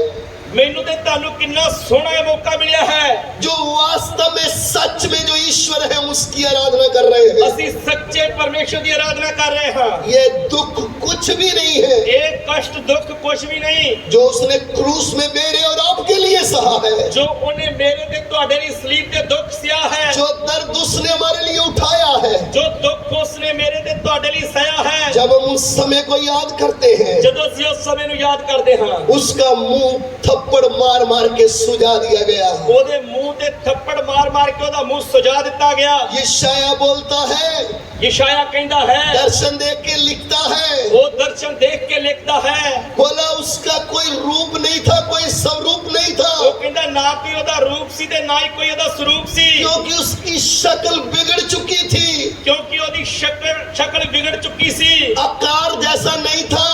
ਮੈਨੂੰ ਤੇ ਤੁਹਾਨੂੰ ਕਿੰਨਾ ਸੋਹਣਾ ਇਹ ਮੌਕਾ ਮਿਲਿਆ ਹੈ। जो वास्तव में सच में जो ईश्वर है उसकी आराधना कर रहे हैं। ਅਸੀਂ ਸੱਚੇ ਪਰਮੇਸ਼ਰ ਦੀ ਆਰਾਧਨਾ ਕਰ ਰਹੇ ਹਾਂ। ये दुख कुछ भी नहीं है ਇਹ ਕਸ਼ਟ ਦੁੱਖ ਕੁਛ ਵੀ ਨਹੀਂ जो उसने क्रूस में मेरे और आपके लिए सहा है, ਜੋ ਉਹਨੇ ਮੇਰੇ ਤੇ ਤੁਹਾਡੇ ਲਈ ਸਲੀਬ ਤੇ ਦੁੱਖ ਸਿਆ ਹੈ। जो दर्द उसने हमारे लिए उठाया है। ਜੋ ਦੁੱਖ ਉਸਨੇ ਮੇਰੇ ਤੇ ਤੁਹਾਡੇ ਲਈ ਸਹਿਆ ਹੈ। जब हम उस समय को याद करते हैं, ਜਦੋਂ ਅਸੀਂ ਉਸ ਸਮੇਂ ਨੂੰ ਯਾਦ ਕਰਦੇ ਹਾਂ उसका मुंह थप्पड़ मार मार के सुझा दिया गया। ਉਹਦੇ ਮੂੰਹ ਤੇ ਥੱਪੜ ਮਾਰ ਮਾਰ ਕੇ ਉਹਦਾ ਮੂੰਹ ਸੁਜਾ ਦਿੱਤਾ ਗਿਆ। यशायाह बोलता है, ਯਸ਼ਾਇਆ ਕਹਿੰਦਾ ਹੈ, दर्शन देख के लिखता है, ਉਹ ਦਰਸ਼ਨ ਦੇਖ ਕੇ ਲਿਖਦਾ ਹੈ। बोला उसका कोई रूप नहीं था, कोई स्वरूप नहीं था, ਉਹ ਕਹਿੰਦਾ ਨਾ ਕੋਈ ਉਹਦਾ ਰੂਪ ਸੀ ਤੇ ਨਾ ਹੀ ਕੋਈ ਉਹਦਾ ਸਰੂਪ ਸੀ। क्योंकि उसकी शक्ल बिगड़ चुकी थी, ਕਿਉਂਕਿ ਉਹਦੀ ਸ਼ਕਲ ਵਿਗੜ ਚੁੱਕੀ ਸੀ। आकार जैसा नहीं था,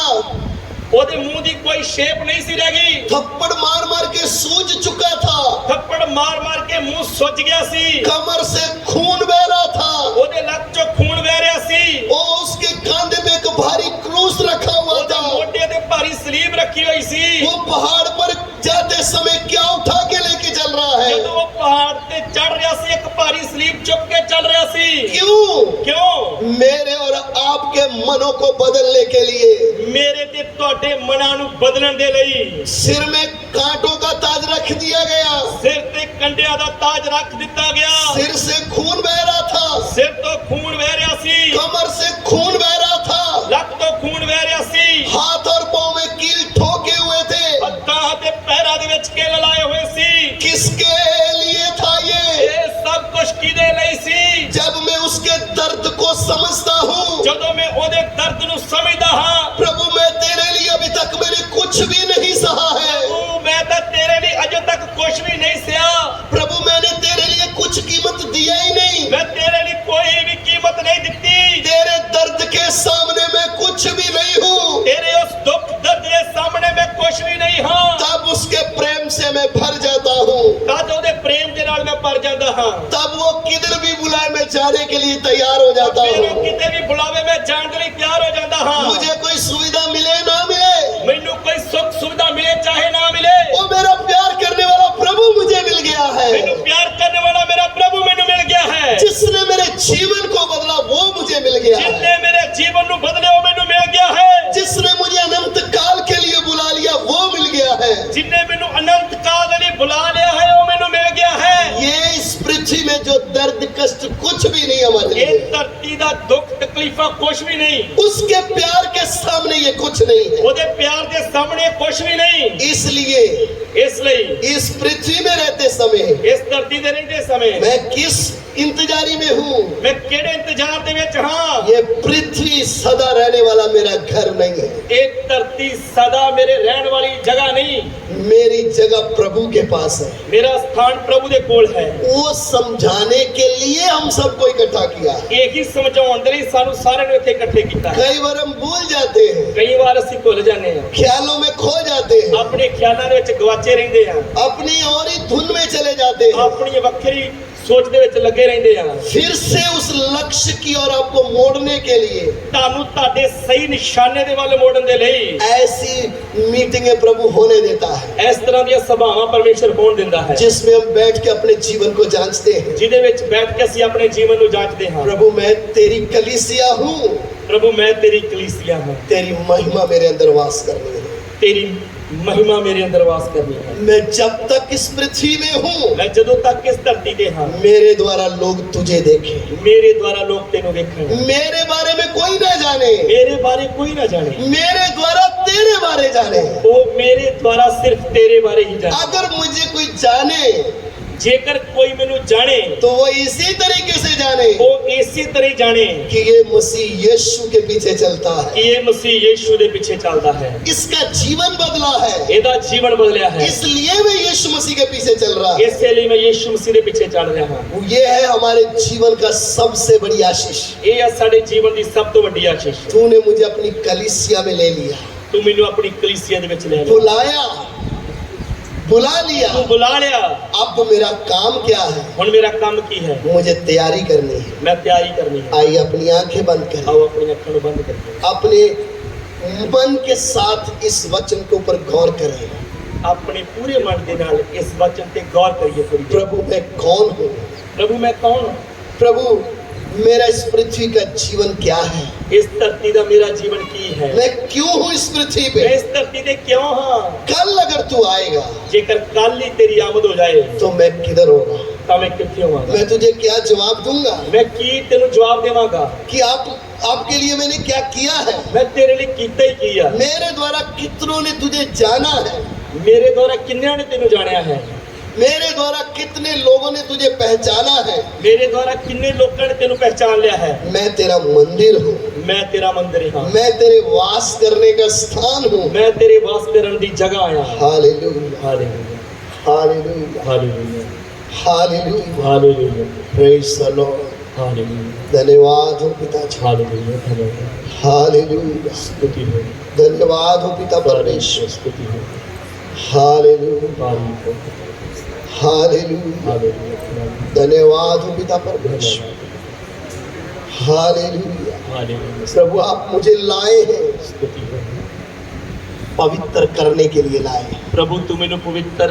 ਉਹਦੇ ਮੂੰਹ ਦੀ ਕੋਈ ਸ਼ੇਪ ਨਹੀਂ ਸੀ ਰਹਿ ਗਈ। थप्पड़ मार मार के सूज चुका था, ਥੱਪੜ ਮਾਰ ਮਾਰ ਕੇ ਮੂੰਹ ਸੁੱਜ ਗਿਆ ਸੀ। कमर से खून बह रहा था, ਉਹਦੇ ਲੱਕ ਚੋਂ ਖੂਨ ਵਹਿ ਰਿਹਾ ਸੀ। और उसके कांधे में एक भारी क्रूस रखा हुआ ਉਹਦੇ था। ਮੋਢੇ ਤੇ ਭਾਰੀ ਸਲੀਬ ਰੱਖੀ ਹੋਈ ਸੀ। वो पहाड़ पर जाते समय क्या उठा के लेके चल रहा है? ਜਦੋਂ ਉਹ ਪਹਾੜ ਤੇ ਚੜ ਰਿਹਾ ਸੀ ਇੱਕ ਭਾਰੀ ਸਲੀਬ ਚੁੱਕ ਕੇ ਚੱਲ ਰਿਹਾ ਸੀ। क्यों? ਕਿਉਂ? मेरे और आपके मनों को बदलने के लिए। ਮੇਰੇ ਤੇ ਤੁਹਾਡੇ ਮਨਾਂ ਨੂੰ ਬਦਲਣ ਦੇ ਲਈ सिर में कांटों का ताज रख दिया गया, ਸਿਰ ਤੇ ਕੰਡਿਆਂ ਦਾ ਤਾਜ ਰੱਖ ਦਿੱਤਾ ਗਿਆ। सिर से खून बह रहा था, ਸਿਰ ਤੋਂ ਖੂਨ ਵਹਿ ਰਿਹਾ ਸੀ। कमर से खून बह रहा था, ਲੱਕ ਤੋਂ ਖੂਨ ਵਹਿ ਰਿਹਾ ਸੀ। हाथ और पांव में कील ठोके हुए थे। ਹੱਥਾਂ ਤੇ ਪੈਰਾਂ ਦੇ ਵਿੱਚ ਕਿੱਲ ਲਾਏ ਹੋਏ ਸੀ। किसके लिए था ये? ਇਹ ਸਭ ਕੁਝ ਕਿਹਦੇ ਲਈ ਸੀ? जब मैं उसके दर्द को समझता हूँ, ਜਦੋਂ ਮੈਂ ਉਹਦੇ ਦਰਦ ਨੂੰ ਸਮਝਦਾ ਹਾਂ, प्रभु मैं तेरे लिए अभी तक मैंने कुछ भी नहीं सहा है। ਉਹ ਮੈਂ ਤਾਂ ਤੇਰੇ ਲਈ ਅਜੇ ਤੱਕ ਕੁਝ ਵੀ ਨਹੀਂ ਸਿਆ। प्रभु मैंने तेरे लिए कुछ कीमत दिया ही नहीं। ਮੈਂ ਤੇਰੇ ਲਈ ਕੋਈ ਵੀ ਕੀਮਤ ਨਹੀਂ ਦਿੱਤੀ। तेरे दर्द के सामने मैं कुछ भी नहीं हूँ। ਤੇਰੇ ਉਸ ਦੁੱਖ ਦਰਦ ਦੇ ਸਾਹਮਣੇ ਮੈਂ ਕੁਝ ਵੀ ਨਹੀਂ ਹਾਂ। तब उसके प्रेम से मैं भर जाता हूँ। ਤਦ ਉਹਦੇ ਪ੍ਰੇਮ ਦੇ ਨਾਲ ਮੈਂ ਭਰ ਜਾਂਦਾ ਹਾਂ। तब वो किधर भी बुलाए मैं जाने के लिए तैयार हो जाता ਫਿਰ ਉਹ हूँ। ਕਿਤੇ ਵੀ ਬੁਲਾਵੇ ਮੈਂ ਜਾਣ ਦੇ ਲਈ ਤਿਆਰ ਹੋ ਜਾਂਦਾ ਹਾਂ। मुझे कोई सुविधा मिले ना मिले, ਮੈਨੂੰ ਕੋਈ ਸੁੱਖ ਸੁਵਿਧਾ ਮਿਲੇ ਚਾਹੇ ਨਾ ਮਿਲੇ, वो मेरा प्यार करने वाला प्रभु मुझे मिल गया ਮੈਨੂੰ है। ਪਿਆਰ ਕਰਨ ਵਾਲਾ ਮੇਰਾ ਪ੍ਰਭੂ ਮੈਨੂੰ ਮਿਲ ਗਿਆ ਹੈ। जिसने मेरे जीवन को बदला वो मुझे मिल गया है। ਜਿਸਨੇ ਮੇਰੇ ਜੀਵਨ ਨੂੰ ਬਦਲਿਆ ਉਹ ਮੈਨੂੰ ਮਿਲ ਗਿਆ ਹੈ। जिसने मुझे अनंत काल के लिए बुला लिया वो मिल गया है। ਜਿਨੇ ਮੈਨੂੰ ਅਨੰਤ ਕਾਲ ਦੇ ਲਈ ਬੁਲਾ ਲਿਆ ਹੈ ਉਹ ਮੈਨੂੰ ਮਿਲ ਗਿਆ ਹੈ। ये इस पृथ्वी में जो दर्द कष्ट कुछ भी नहीं हमारे ਇਹ लिए, ਧਰਤੀ ਦਾ ਦੁੱਖ ਤਕਲੀਫਾਂ ਕੁਝ ਵੀ ਨਹੀਂ। उसके प्यार के सामने ये कुछ नहीं है। ਉਹਦੇ ਪਿਆਰ ਦੇ ਸਾਹਮਣੇ ਕੁਝ ਵੀ ਨਹੀਂ। इसलिए ਇਸ ਲਈ इस पृथ्वी में रहते समय ਇਸ ਧਰਤੀ ਦੇ ਰਹਿੰਦੇ ਸਮੇਂ मैं किस इंतजारी में हूँ? ਮੈਂ ਕਿਹੜੇ ਇੰਤਜ਼ਾਰ ਦੇ ਵਿੱਚ ਹਾਂ। ये पृथ्वी सदा रहने वाला मेरा घर नहीं है। ਇਹ ਧਰਤੀ ਸਦਾ ਮੇਰੇ ਰਹਿਣ ਵਾਲੀ ਜਗ੍ਹਾ ਨਹੀਂ। मेरी जगह प्रभु के पास है। ਮੇਰਾ ਸਥਾਨ ਪ੍ਰਭੂ ਦੇ ਕੋਲ ਹੈ। वो समझाने के लिए हम सबको इकट्ठा किया। ਇਹੀ ਸਮਝਾਉਣ ਦੇ ਲਈ ਸਾਨੂੰ ਸਾਰਿਆਂ ਨੂੰ ਇੱਥੇ ਇਕੱਠੇ ਕੀਤਾ। कई बार हम भूल जाते हैं, ਕਈ ਵਾਰ ਅਸੀਂ ਭੁੱਲ ਜਾਂਦੇ ਹਾਂ, ख्यालों में खो जाते हैं, ਆਪਣੇ ਖਿਆਲਾਂ ਦੇ ਵਿੱਚ ਗਵਾਚੇ ਰਹਿੰਦੇ ਹਾਂ, अपनी और ही धुन में चले जाते हैं। ਆਪਣੀ ਵੱਖਰੀ ਸੋਚ ਦੇ ਵਿੱਚ ਲੱਗੇ ਰਹਿੰਦੇ ਆ फिर से उस लक्ष्य की ओर आपको मोड़ने के लिए ਤੁਹਾਨੂੰ ਤੁਹਾਡੇ ਸਹੀ ਨਿਸ਼ਾਨੇ ਦੇ ਵੱਲ ਮੋੜਨ ਦੇ ਲਈ ऐसी मीटिंगें प्रभु होने देता है ਇਸ ਤਰ੍ਹਾਂ ਦੀਆਂ ਸਭਾਵਾਂ ਪਰਮੇਸ਼ਰ ਹੋਣ ਦਿੰਦਾ ਹੈ जिसमें हम बैठ के अपने जीवन को जांचते हैं। ਜਿਹਦੇ ਵਿੱਚ ਬੈਠ ਕੇ ਅਸੀਂ ਆਪਣੇ ਜੀਵਨ ਨੂੰ ਜਾਂਚਦੇ ਹਾਂ प्रभु मैं तेरी कलीसिया हूँ, ਪ੍ਰਭੂ ਮੈਂ ਤੇਰੀ ਕਲੀਸਿਆ ਹਾਂ तेरी महिमा मेरे अंदर वास करनी है। ਤੇਰੀ ਮਹਿਮਾ ਮੇਰੇ ਅੰਦਰ ਵਾਸ ਕਰਨੀ ਹੈ मैं जब तक इस पृथ्वी में हूँ ਮੈਂ ਜਦੋਂ ਤੱਕ ਇਸ ਧਰਤੀ ਤੇ ਹਾਂ मेरे द्वारा लोग तुझे देखें, ਮੇਰੇ ਦੁਆਰਾ ਲੋਕ ਤੈਨੂੰ ਵੇਖਣ मेरे बारे में कोई ना जाने, ਮੇਰੇ ਬਾਰੇ ਕੋਈ ਨਾ ਜਾਣੇ मेरे द्वारा तेरे बारे जाने। ਉਹ ਮੇਰੇ ਦੁਆਰਾ ਸਿਰਫ ਤੇਰੇ ਬਾਰੇ ਹੀ ਜਾਣੇ अगर मुझे कोई जाने ਜੇਕਰ ਕੋਈ ਮੈਨੂੰ ਜਾਣੇ तो वो इसी तरीके से जाने ਉਹ ਇਸੇ ਤਰ੍ਹਾਂ ਹੀ ਜਾਣੇ कि ये मसीह यीशु के पीछे चलता ਕਿ है, ਇਹ ਮਸੀਹ ਯੀਸ਼ੂ ਦੇ ਪਿੱਛੇ ਚੱਲਦਾ ਹੈ इसका जीवन बदला है, ਇਹਦਾ ਜੀਵਨ ਬਦਲਿਆ ਹੈ इसलिए मैं यीशु मसीह के पीछे चल रहा है। ਇਸੇ ਲਈ ਮੈਂ ਯੀਸ਼ੂ ਮਸੀਹ ਦੇ ਪਿੱਛੇ ਚੱਲ ਰਿਹਾ ਹਾਂ ये है हमारे जीवन का सबसे बड़ी आशीष। ਇਹ ਆ ਸਾਡੇ ਜੀਵਨ ਦੀ ਸਭ ਤੋਂ ਵੱਡੀ ਆਸ਼ੀਸ਼ तूने मुझे अपनी कलीसिया में ले लिया, ਤੂੰ ਮੈਨੂੰ ਆਪਣੀ ਕਲੀਸਿया ਦੇ ਵਿੱਚ ਲੈ ਲਿਆ बुलाया, बुला लिया। ਤੂੰ ਬੁਲਾ ਲਿਆ अब मेरा काम क्या है? ਹੁਣ ਮੇਰਾ ਕੰਮ ਕੀ ਹੈ मुझे तैयारी करनी है। ਮੈਂ ਤਿਆਰੀ ਕਰਨੀ ਹੈ आइए अपनी आंखें बंद करें, ਆਓ ਆਪਣੀਆਂ ਅੱਖਾਂ ਨੂੰ ਬੰਦ ਕਰੀਏ अपने मन के साथ इस वचन के ऊपर गौर करें। ਆਪਣੇ ਪੂਰੇ ਮਨ ਦੇ ਨਾਲ ਇਸ ਵਚਨ ਤੇ ਗੌਰ ਕਰੀਏ ਥੋੜੀ ਦੇਰ प्रभु मैं कौन हूँ? ਪ੍ਰਭੂ ਮੈਂ ਕੌਣ ਹਾਂ प्रभु मेरा इस पृथ्वी का जीवन क्या है? ਇਸ ਧਰਤੀ ਦਾ ਮੇਰਾ ਜੀਵਨ ਕੀ ਹੈ मैं क्यों हूँ इस पृथ्वी ਮੈਂ पे? ਇਸ ਧਰਤੀ ਤੇ ਕਿਉਂ ਹਾਂ कल अगर तू आएगा ਜੇਕਰ ਕੱਲ ਹੀ ਤੇਰੀ ਆਮਦ ਹੋ ਜਾਏ तो मैं किधर होगा? ਤਾਂ ਮੈਂ ਕਿੱਥੇ ਹੋਵਾਂਗਾ मैं तुझे क्या जवाब दूंगा ਮੈਂ ਕੀ ਤੈਨੂੰ ਜਵਾਬ ਦੇਵਾਂਗਾ कि आपके लिए मैंने क्या किया है? ਮੈਂ ਤੇਰੇ ਲਈ ਕੀਤਾ ਹੀ ਕੀ ਆ मेरे द्वारा कितनों ने तुझे जाना है, ਮੇਰੇ ਦੁਆਰਾ ਕਿੰਨਿਆਂ ਨੇ ਤੈਨੂੰ ਜਾਣਿਆ ਹੈ मेरे द्वारा कितने लोगों ने तुझे पहचाना है। ਮੇਰੇ ਦੁਆਰਾ ਕਿੰਨੇ ਲੋਕਾਂ ਨੇ ਤੈਨੂੰ ਪਹਿਚਾਨ ਲਿਆ ਹੈ मैं तेरा मंदिर हूँ, ਮੈਂ ਤੇਰਾ ਮੰਦਿਰ ਹਾਂ मैं तेरे वास करने का स्थान हूँ। ਮੈਂ ਤੇਰੇ ਵਾਸ ਕਰਨ ਦੀ ਜਗ੍ਹਾ ਆਇਆ ਹਾਂ hallelujah, hallelujah hallelujah, hallelujah hallelujah. Hallelujah praise the Lord. Hallelujah धन्यवाद हो पिताजी, ਹਾਲੇਲੂਇਆ ਧੰਨਵਾਦ हालेलुया। स्तुति हो धन्यवाद हो पिता परमेश्वर, स्तुति हो हालेलुया, तारीफ हो हालेलुया। हालेलूया धन्यवाद हो पिता परमेश्वर, हालेलुया। हालेलूया प्रभु आप मुझे लाए हैं, स्तुति हो पवित्र करने के लिए लाए हैं। प्रभु तू मैनू पवित्र